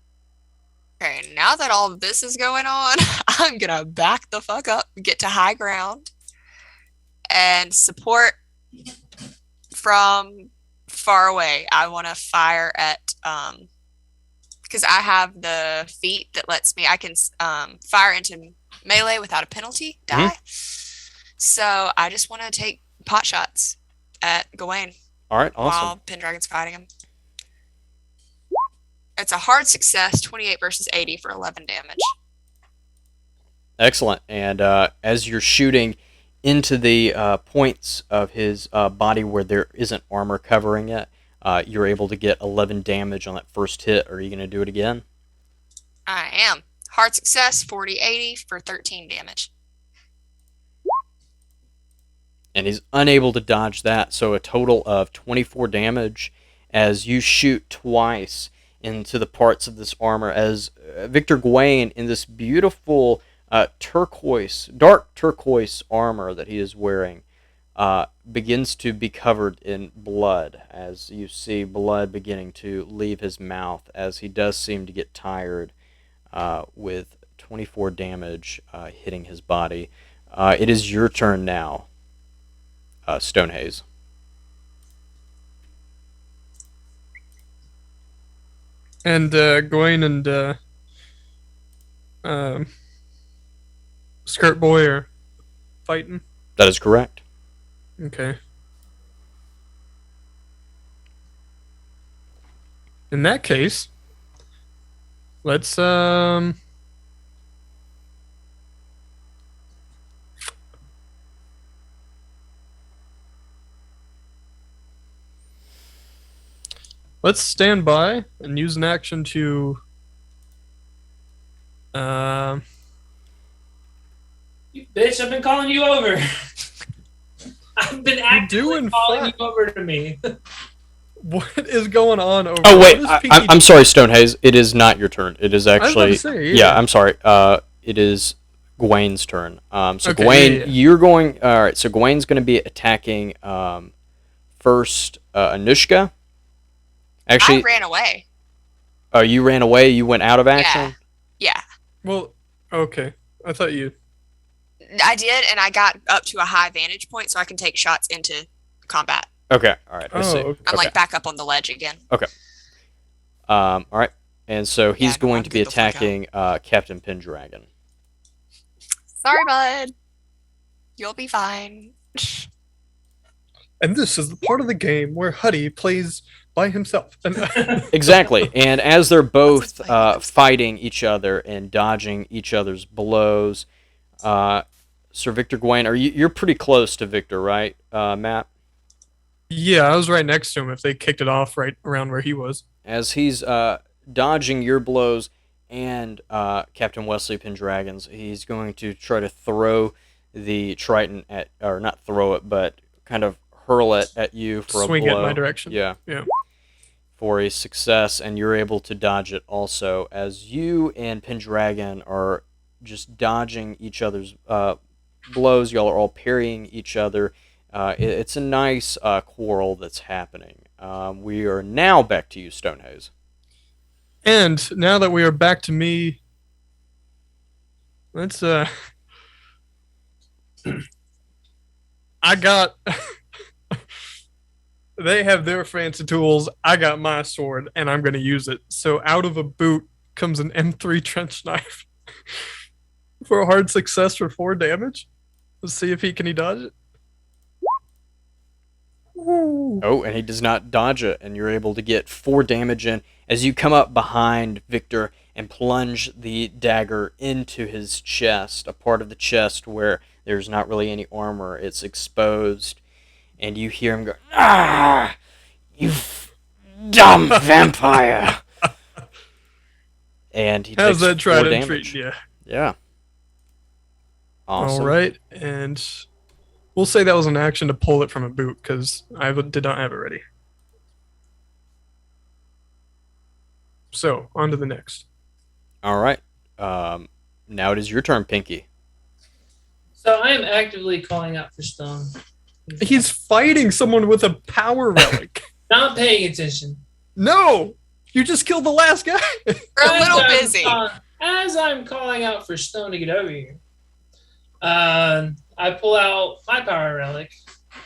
Okay, now that all of this is going on, I'm gonna back the fuck up, get to high ground, and support from far away. I want to fire at because I have the feat that lets me. I can fire into melee without a penalty die. So I just want to take pot shots at Gawain All right, awesome. while Pendragon's fighting him. It's a hard success, 28 versus 80 for 11 damage. Excellent. And as you're shooting into the points of his body where there isn't armor covering it, you're able to get 11 damage on that first hit. Are you going to do it again? I am. Hard success, 40-80 for 13 damage. And he's unable to dodge that, so a total of 24 damage as you shoot twice into the parts of this armor as Victor Gawain, in this beautiful dark turquoise armor that he is wearing, begins to be covered in blood, as you see blood beginning to leave his mouth, as he does seem to get tired with 24 damage hitting his body. It is your turn now, Stonehaze. And Gawain and Skirt Boy are fighting. That is correct. Okay. In that case, let's stand by and use an action to You bitch, I've been calling you over. I've been actively calling you over to me. what is going on over Oh wait, what is I'm sorry, Stonehaze. It is not your turn. It is actually. I was about to say, yeah, I'm sorry. It is Gawain's turn. So Okay, Gawain, yeah. you're going. All right. So Gawain's going to be attacking first Anushka. Actually, I ran away. oh, you ran away. You went out of action. Yeah, Well, okay. I thought you. I did, and I got up to a high vantage point so I can take shots into combat. Okay. All right. I Oh, see. okay. I'm like back up on the ledge again. All right. And so he's Yeah, no, going I'm to be good the fuck out. attacking Captain Pendragon. Sorry, bud. You'll be fine. And this is the part of the game where Huddy plays by himself. Exactly. And as they're both Let's play this. fighting each other and dodging each other's blows, Sir Victor Gawain, you're pretty close to Victor, right, Matt? Yeah, I was right next to him if they kicked it off right around where he was. As he's dodging your blows and Captain Wesley Pendragon's, he's going to try to throw the Triton at, or not throw it, but kind of hurl it at you for Swing a it blow. in my direction. Yeah. Yeah. For a success, and you're able to dodge it also, as you and Pendragon are just dodging each other's blows. Y'all are all parrying each other. It's a nice quarrel that's happening. We are now back to you, Stonehaze. And now that we are back to me, let's I got they have their fancy tools. I got my sword, and I'm going to use it. So out of a boot comes an M3 trench knife for a hard success for 4 damage. Let's see if he dodge it. Ooh. Oh, and he does not dodge it, and you're able to get 4 damage in as you come up behind Victor and plunge the dagger into his chest, a part of the chest where there's not really any armor. It's exposed, and you hear him go, "Ah, you dumb vampire!" And he How's takes that 4 try to damage. treat you? Yeah. Awesome. All right, and we'll say that was an action to pull it from a boot because I did not have it ready. So, on to the next. All right. Now it is your turn, Pinky. So I am actively calling out for Stone. He's fighting someone with a power relic. Not paying attention. No! You just killed the last guy! We're a little I'm busy. As I'm calling out for Stone to get over here, I pull out my power relic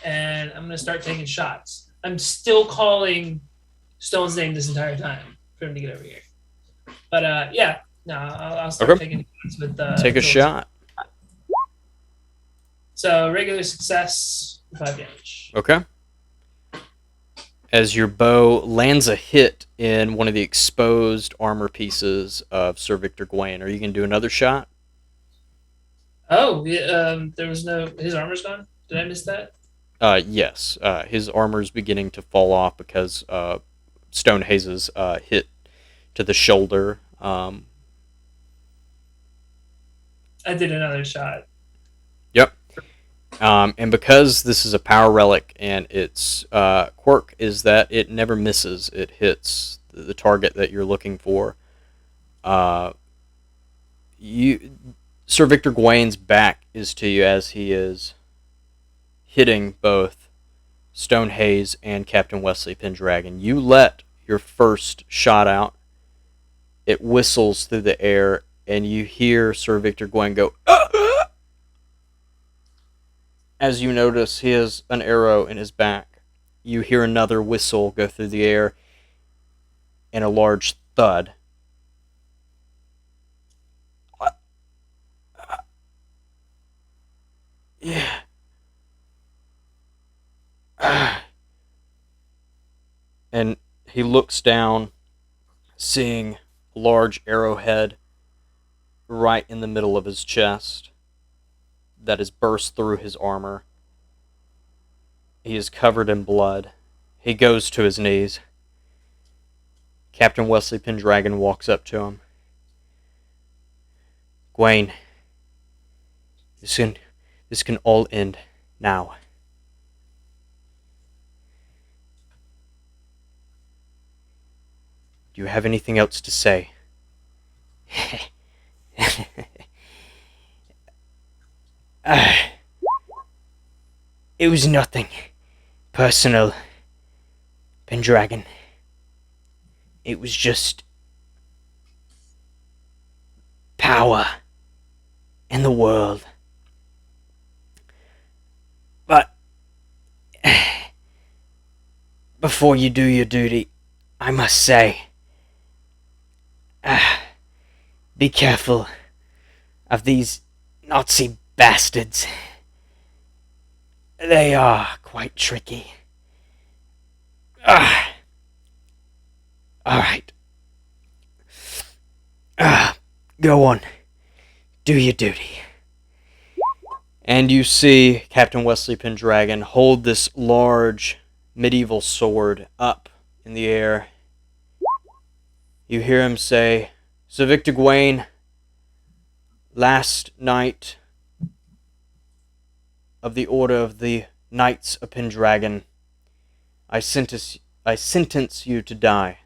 and I'm going to start taking shots. I'm still calling Stone's name this entire time for him to get over here. But yeah, no, I'll start Okay. taking shots with Take a shot. So regular success, 5 damage. Okay. As your bow lands a hit in one of the exposed armor pieces of Sir Victor Gawain, are you going to do another shot? Oh, yeah, there was no. His armor's gone. Did I miss that? Yes. His armor's beginning to fall off because Stonehaze's hit to the shoulder. I did another shot. Yep. And because this is a power relic and its quirk is that it never misses. It hits the target that you're looking for. Sir Victor Gawain's back is to you as he is hitting both Stonehaze and Captain Wesley Pendragon. You let your first shot out. It whistles through the air, and you hear Sir Victor Gawain go, "Ah, ah!" As you notice he has an arrow in his back. You hear another whistle go through the air, and a large thud. Yeah. And he looks down, seeing a large arrowhead right in the middle of his chest that has burst through his armor. He is covered in blood. He goes to his knees. Captain Wesley Pendragon walks up to him. "Gawain, this can all end now." Do you have anything else to say? It was nothing personal, Pendragon. It was just power in the world. But before you do your duty, I must say, be careful of these Nazi bastards. They are quite tricky. Alright. Go on. Do your duty. And you see Captain Wesley Pendragon hold this large medieval sword up in the air. You hear him say, "Sir Victor Gawain, last night of the Order of the Knights of Pendragon, I sentence you to die."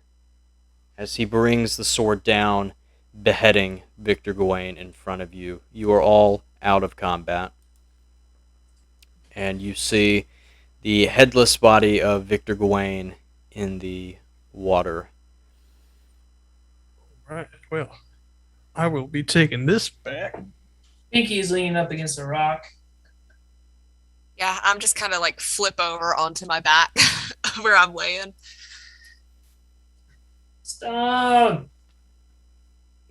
As he brings the sword down, beheading Victor Gawain in front of you. You are all out of combat. And you see the headless body of Victor Gawain in the water. Right. Well, I will be taking this back. Pinky's leaning up against a rock. Yeah, I'm just kind of like flip over onto my back where I'm laying. Stone!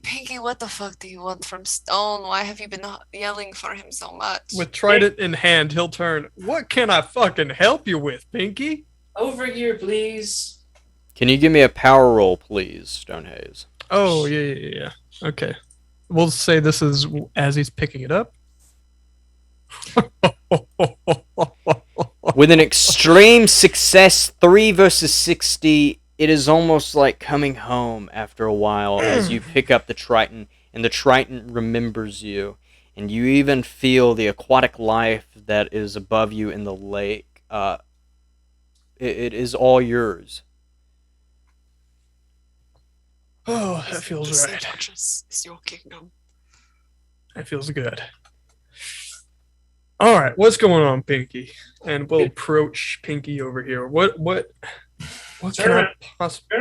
Pinky, what the fuck do you want from Stone? Why have you been yelling for him so much? With trident in hand, he'll turn. What can I fucking help you with, Pinky? Over here, please. Can you give me a power roll, please, Stonehaze? Oh, yeah. Okay. We'll say this is as he's picking it up. With an extreme success, 3 versus 60, it is almost like coming home after a while as you pick up the Triton, and the Triton remembers you, and you even feel the aquatic life that is above you in the lake. It is all yours. Oh, that feels The sea right. fortress is your kingdom. That feels good. All right, what's going on, Pinky? And we'll approach Pinky over here. What can I possibly...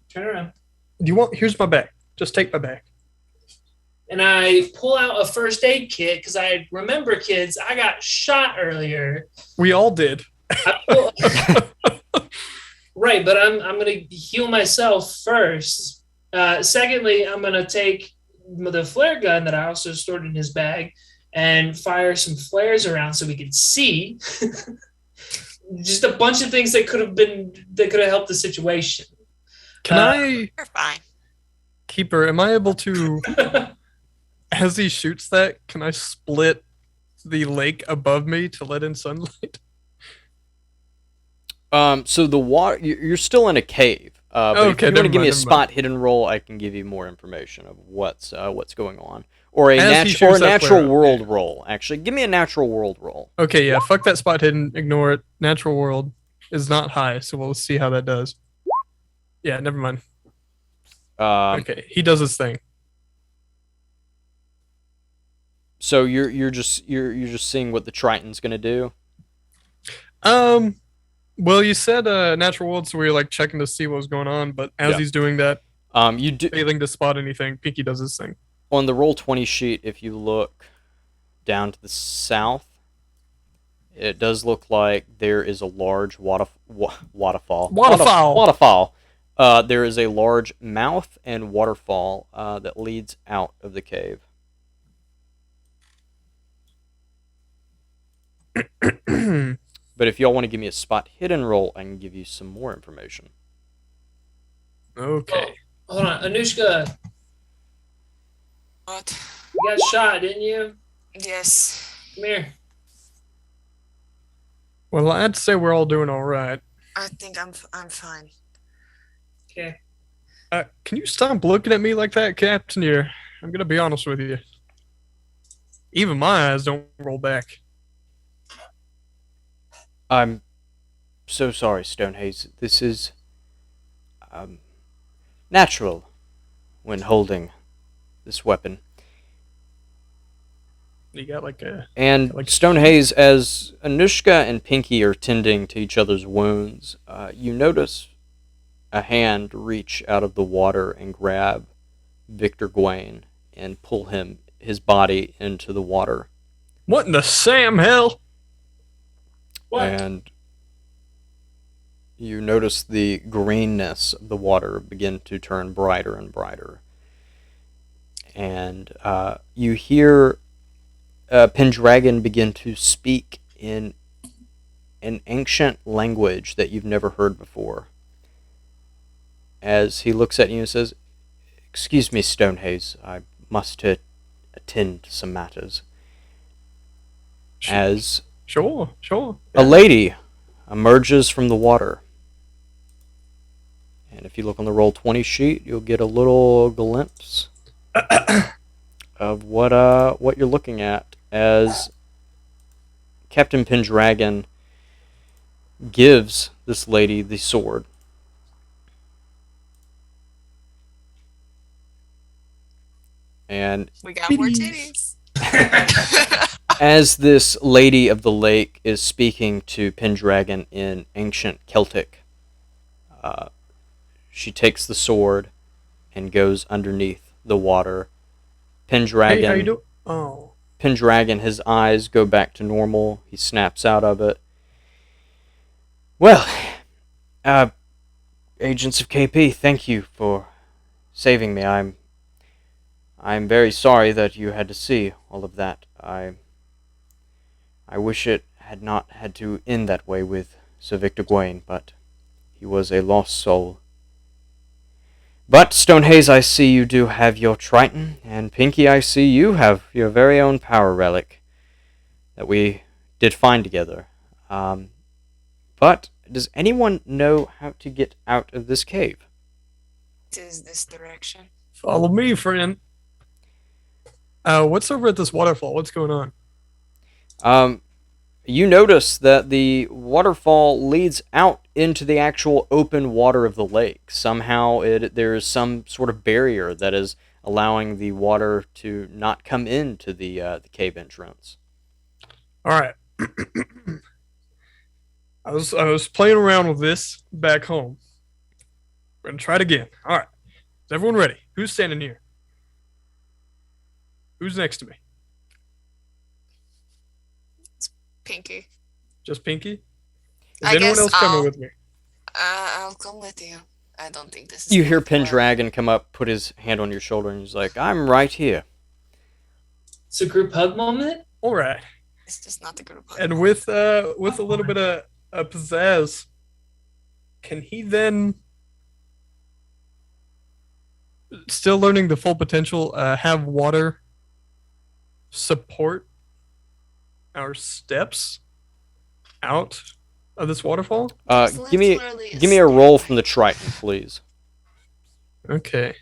Turn around. Do you want... Here's my bag. Just take my bag. And I pull out a first aid kit because I remember, kids, I got shot earlier. We all did. Right, but I'm gonna heal myself first. Secondly, I'm gonna take the flare gun that I also stored in his bag and fire some flares around so we can see. Just a bunch of things that could have helped the situation. Can I... You're fine. Keeper, am I able to... As he shoots that, can I split the lake above me to let in sunlight? So the water, you're still in a cave. But if Okay, you want to never give me a mind, never spot hidden roll, I can give you more information of what's going on, or a As he natural shoots that flare up, world yeah. roll. Actually, give me a natural world roll. Okay, yeah, fuck that spot hidden. Ignore it. Natural world is not high, so we'll see how that does. Yeah, never mind. Okay, he does his thing. So you're just seeing what the Triton's gonna do. Well, you said natural world, so we were like checking to see what was going on. But as Yeah. he's doing that, You do failing to spot anything, Pinky does his thing. on the roll 20 sheet. If you look down to the south, it does look like there is a large waterfall. There is a large mouth and waterfall that leads out of the cave. But if y'all want to give me a spot hidden roll, I can give you some more information. Okay. Hold on, Anushka, What? you got shot, didn't you? Yes. Come here. Well, I'd say we're all doing all right. I think I'm fine. Okay. Can you stop looking at me like that, Captain? Here, I'm gonna be honest with you. Even my eyes don't roll back. I'm so sorry, Stonehaze. This is natural when holding this weapon. You got like a... And Like- Stonehaze, as Anushka and Pinky are tending to each other's wounds, you notice a hand reach out of the water and grab Victor Gawain and pull his body into the water. What in the Sam hell? What? And you notice the greenness of the water begin to turn brighter and brighter. And you hear Pendragon begin to speak in an ancient language that you've never heard before. As he looks at you and says, "Excuse me, Stonehaze, I must attend to some matters." As Sure. a lady emerges from the water. And if you look on the roll 20 sheet, you'll get a little glimpse of what you're looking at as Captain Pendragon gives this lady the sword. And We got more Titties. titties. as this lady of the lake is speaking to Pendragon in ancient Celtic, uh, she takes the sword and goes underneath the water. Hey, how you Pendragon, doing? Oh. Pendragon, his eyes go back to normal. He snaps out of it. Well, agents of KP, thank you for saving me. I'm very sorry that you had to see all of that. I wish it had not had to end that way with Sir Victor Gawain, but he was a lost soul. But, Stonehaze, I see you do have your Triton, and Pinky, I see you have your very own power relic that we did find together. But, does anyone know how to get out of this cave? It is this direction. Follow me, friend. What's over at this waterfall? What's going on? You notice that the waterfall leads out into the actual open water of the lake. Somehow there is some sort of barrier that is allowing the water to not come into the cave entrance. All right. I was playing around with this back home. We're gonna try it again. All right. Is everyone ready? Who's standing here? Who's next to me? Pinky. Just Pinky? Is I anyone guess else coming I'll- with me? I'll come with you. I don't think this is. You hear going to work. Pendragon come up, put his hand on your shoulder, and he's like, I'm right here. It's a group hug moment. All right. It's just not the group. And with a little bit of pizzazz, can he then, still learning the full potential, have water support our steps out of this waterfall? Just Give me literally give me a roll from the Triton, please. Okay.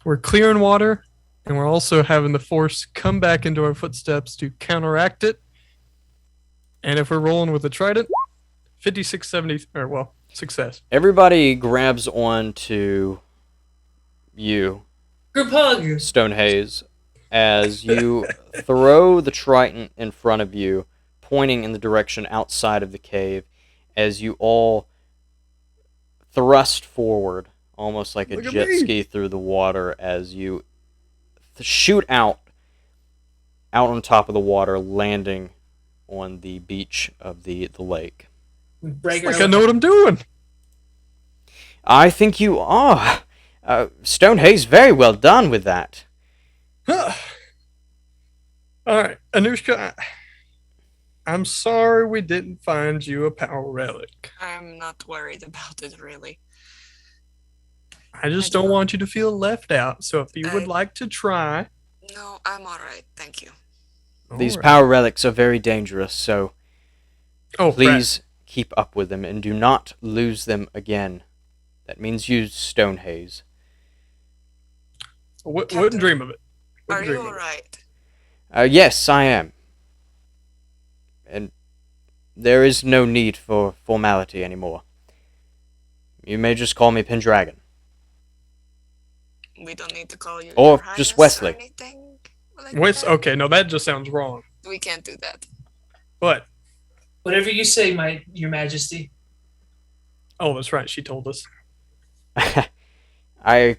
We're clearing water, and we're also having the force come back into our footsteps to counteract it. And if we're rolling with the trident, 5670, or well, success. Everybody grabs on to you, Group hug. Stonehaze, as you throw the Triton in front of you, pointing in the direction outside of the cave, as you all thrust forward, almost like a Look at jet me. ski through the water, as you shoot out on top of the water, landing on the beach of the lake. Break Like I know what I'm doing. I think you are. Stonehaze, very well done with that. All right, Anushka, I'm sorry we didn't find you a power relic. I'm not worried about it really. I just I don't do. want you to feel left out. So if you would I- like to try, No, I'm alright. Thank you. These Alright. power relics are very dangerous, so Oh, please keep up with them and do not lose them again. That means use Stonehaze. Wouldn't dream of it. Are Wouldn't you dream of it. alright? Yes, I am. And there is no need for formality anymore. You may just call me Pendragon. We don't need to call you. Or Your just Highness Wesley. Or anything like Wait, that? okay, no, that just sounds wrong. We can't do that. But Whatever you say, Your Majesty. oh, that's right. She told us. I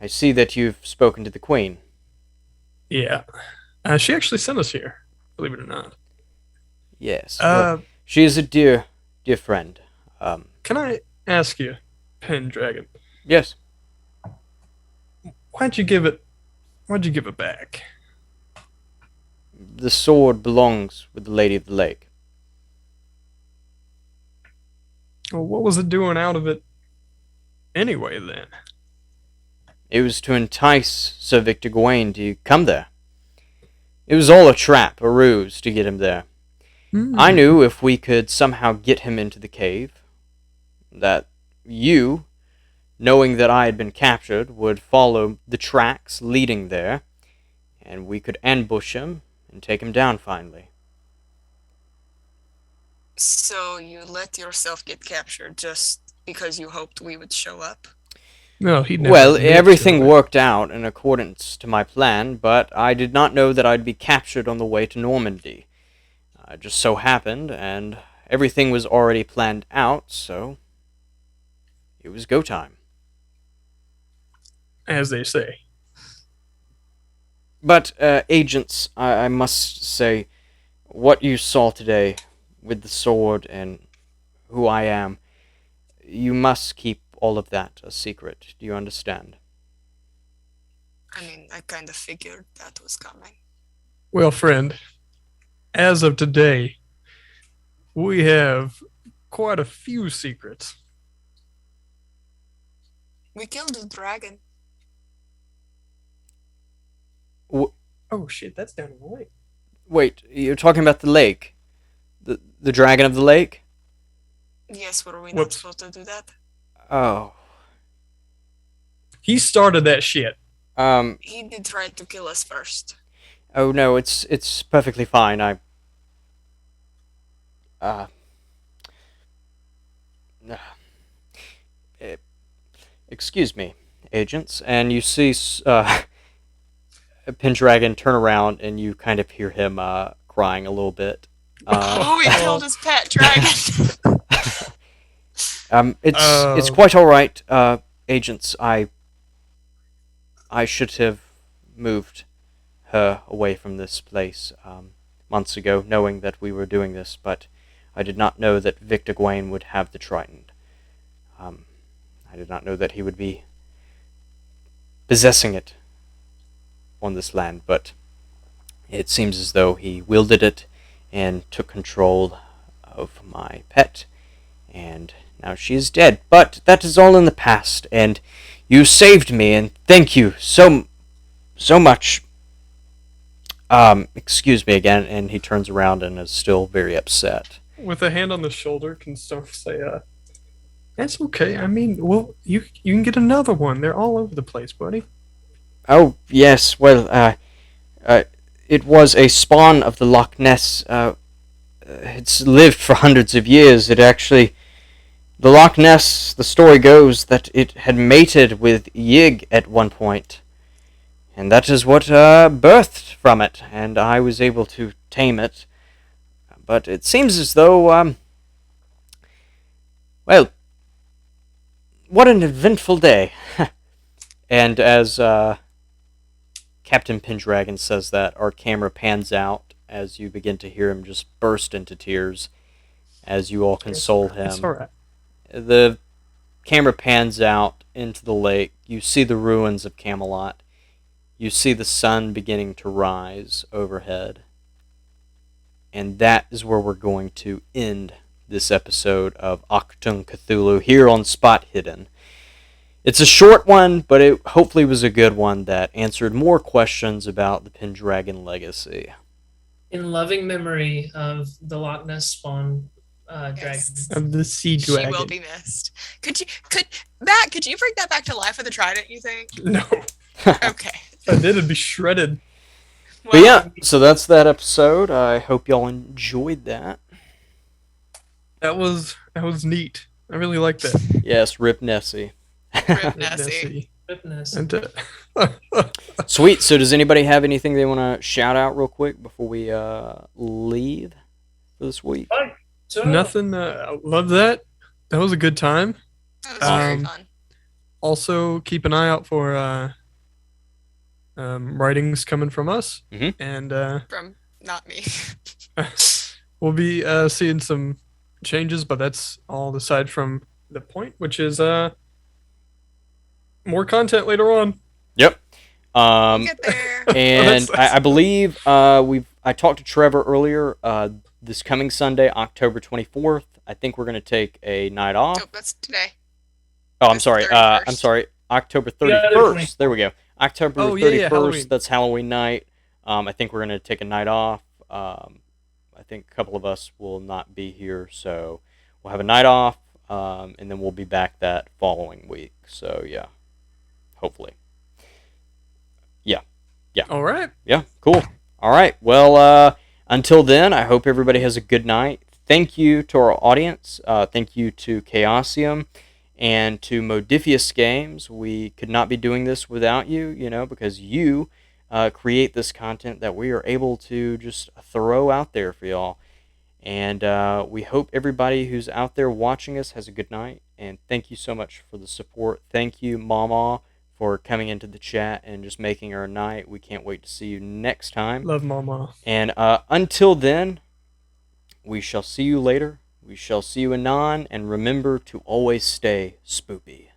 see that you've spoken to the Queen. Yeah, she actually sent us here. Believe it or not. Yes. well, Uh, she is a dear friend. can I ask you, Pendragon, Yes. why'd you give it back? The sword belongs with the Lady of the Lake. Well, what was it doing out of it anyway? Then It was to entice Sir Victor Gawain to come there. It was all a trap, a ruse to get him there. I knew if we could somehow get him into the cave, that you, knowing that I had been captured, would follow the tracks leading there, and we could ambush him and take him down finally. So you let yourself get captured just because you hoped we would show up? No, he'd never. Well, admit to everything it. worked out in accordance to my plan, but I did not know that I'd be captured on the way to Normandy. It just so happened, and everything was already planned out, so it was go time. As they say. But, agents, I must say, what you saw today with the sword and who I am, you must keep all of that a secret. Do you understand? I mean, I kind of figured that was coming. Well, friend, as of today, we have quite a few secrets. We killed the dragon. Oh shit, that's down in the lake. Wait, you're talking about the lake? The dragon of the lake? Yes, were we not Whoops. supposed to do that? Oh. He started that shit. He did try to kill us first. Oh no, it's perfectly fine. Uh, eh, excuse me, agents, and you see Pendragon turn around, and you kind of hear him crying a little bit. Oh, he killed his pet dragon. It's quite all right, agents. I should have moved her away from this place months ago, knowing that we were doing this, but I did not know that Victor Gawain would have the trident. I did not know that he would be possessing it on this land, but it seems as though he wielded it and took control of my pet, and now she is dead. But that is all in the past, and you saved me, and thank you so much. Excuse me again, and he turns around and is still very upset. With a hand on the shoulder, can Stone say, that's okay. I mean, well, you can get another one. They're all over the place, buddy. Oh, yes, well, it was a spawn of the Loch Ness. It's lived for hundreds of years. It actually... The Loch Ness, the story goes that it had mated with Yig at one point. And that is what birthed from it, and I was able to tame it. But it seems as though, well, what an eventful day. And as Captain Pendragon says that, our camera pans out as you begin to hear him just burst into tears as you all console him. It's alright. The camera pans out into the lake. You see the ruins of Camelot. You see the sun beginning to rise overhead. And that is where we're going to end this episode of Achtung, Cthulhu here on Spot Hidden. It's a short one, but it hopefully was a good one that answered more questions about the Pendragon legacy. In loving memory of the Loch Ness spawn dragon. Yes. Of the sea She dragon. will be missed. Could Matt, could you bring that back to life with a trident, you think? No. Okay. If I did, it'd be shredded. But yeah, so that's that episode. I hope y'all enjoyed that. That was neat. I really liked that. Yes, Rip Nessie. Rip Nessie. Goodness. And, Sweet. So does anybody have anything they want to shout out real quick before we leave for this week? So, nothing. Love that. That was a good time. That was very fun. Also, keep an eye out for writings coming from us, Mhm. and From not me. we'll be seeing some changes, but that's all aside from the point, which is more content later on. Yep. Get there. And That's- I believe I talked to Trevor earlier. This coming Sunday, October 24th, I think we're going to take a night off. Nope, that's today. Oh, I'm That's sorry. 31st. I'm sorry. October Yeah, 31st. There we go. October Oh, 31st. yeah, Halloween. That's Halloween night. I think we're going to take a night off. I think a couple of us will not be here, so we'll have a night off, and then we'll be back that following week. So yeah, hopefully. All right. Yeah, cool. All right. Well, until then, I hope everybody has a good night. Thank you to our audience. Thank you to Chaosium. And to Modiphius Games, we could not be doing this without you, because you create this content that we are able to just throw out there for y'all. And we hope everybody who's out there watching us has a good night. And thank you so much for the support. Thank you, Mama, for coming into the chat and just making our night. We can't wait to see you next time. Love Mama. And until then, we shall see you later. We shall see you anon. And remember to always stay spoopy.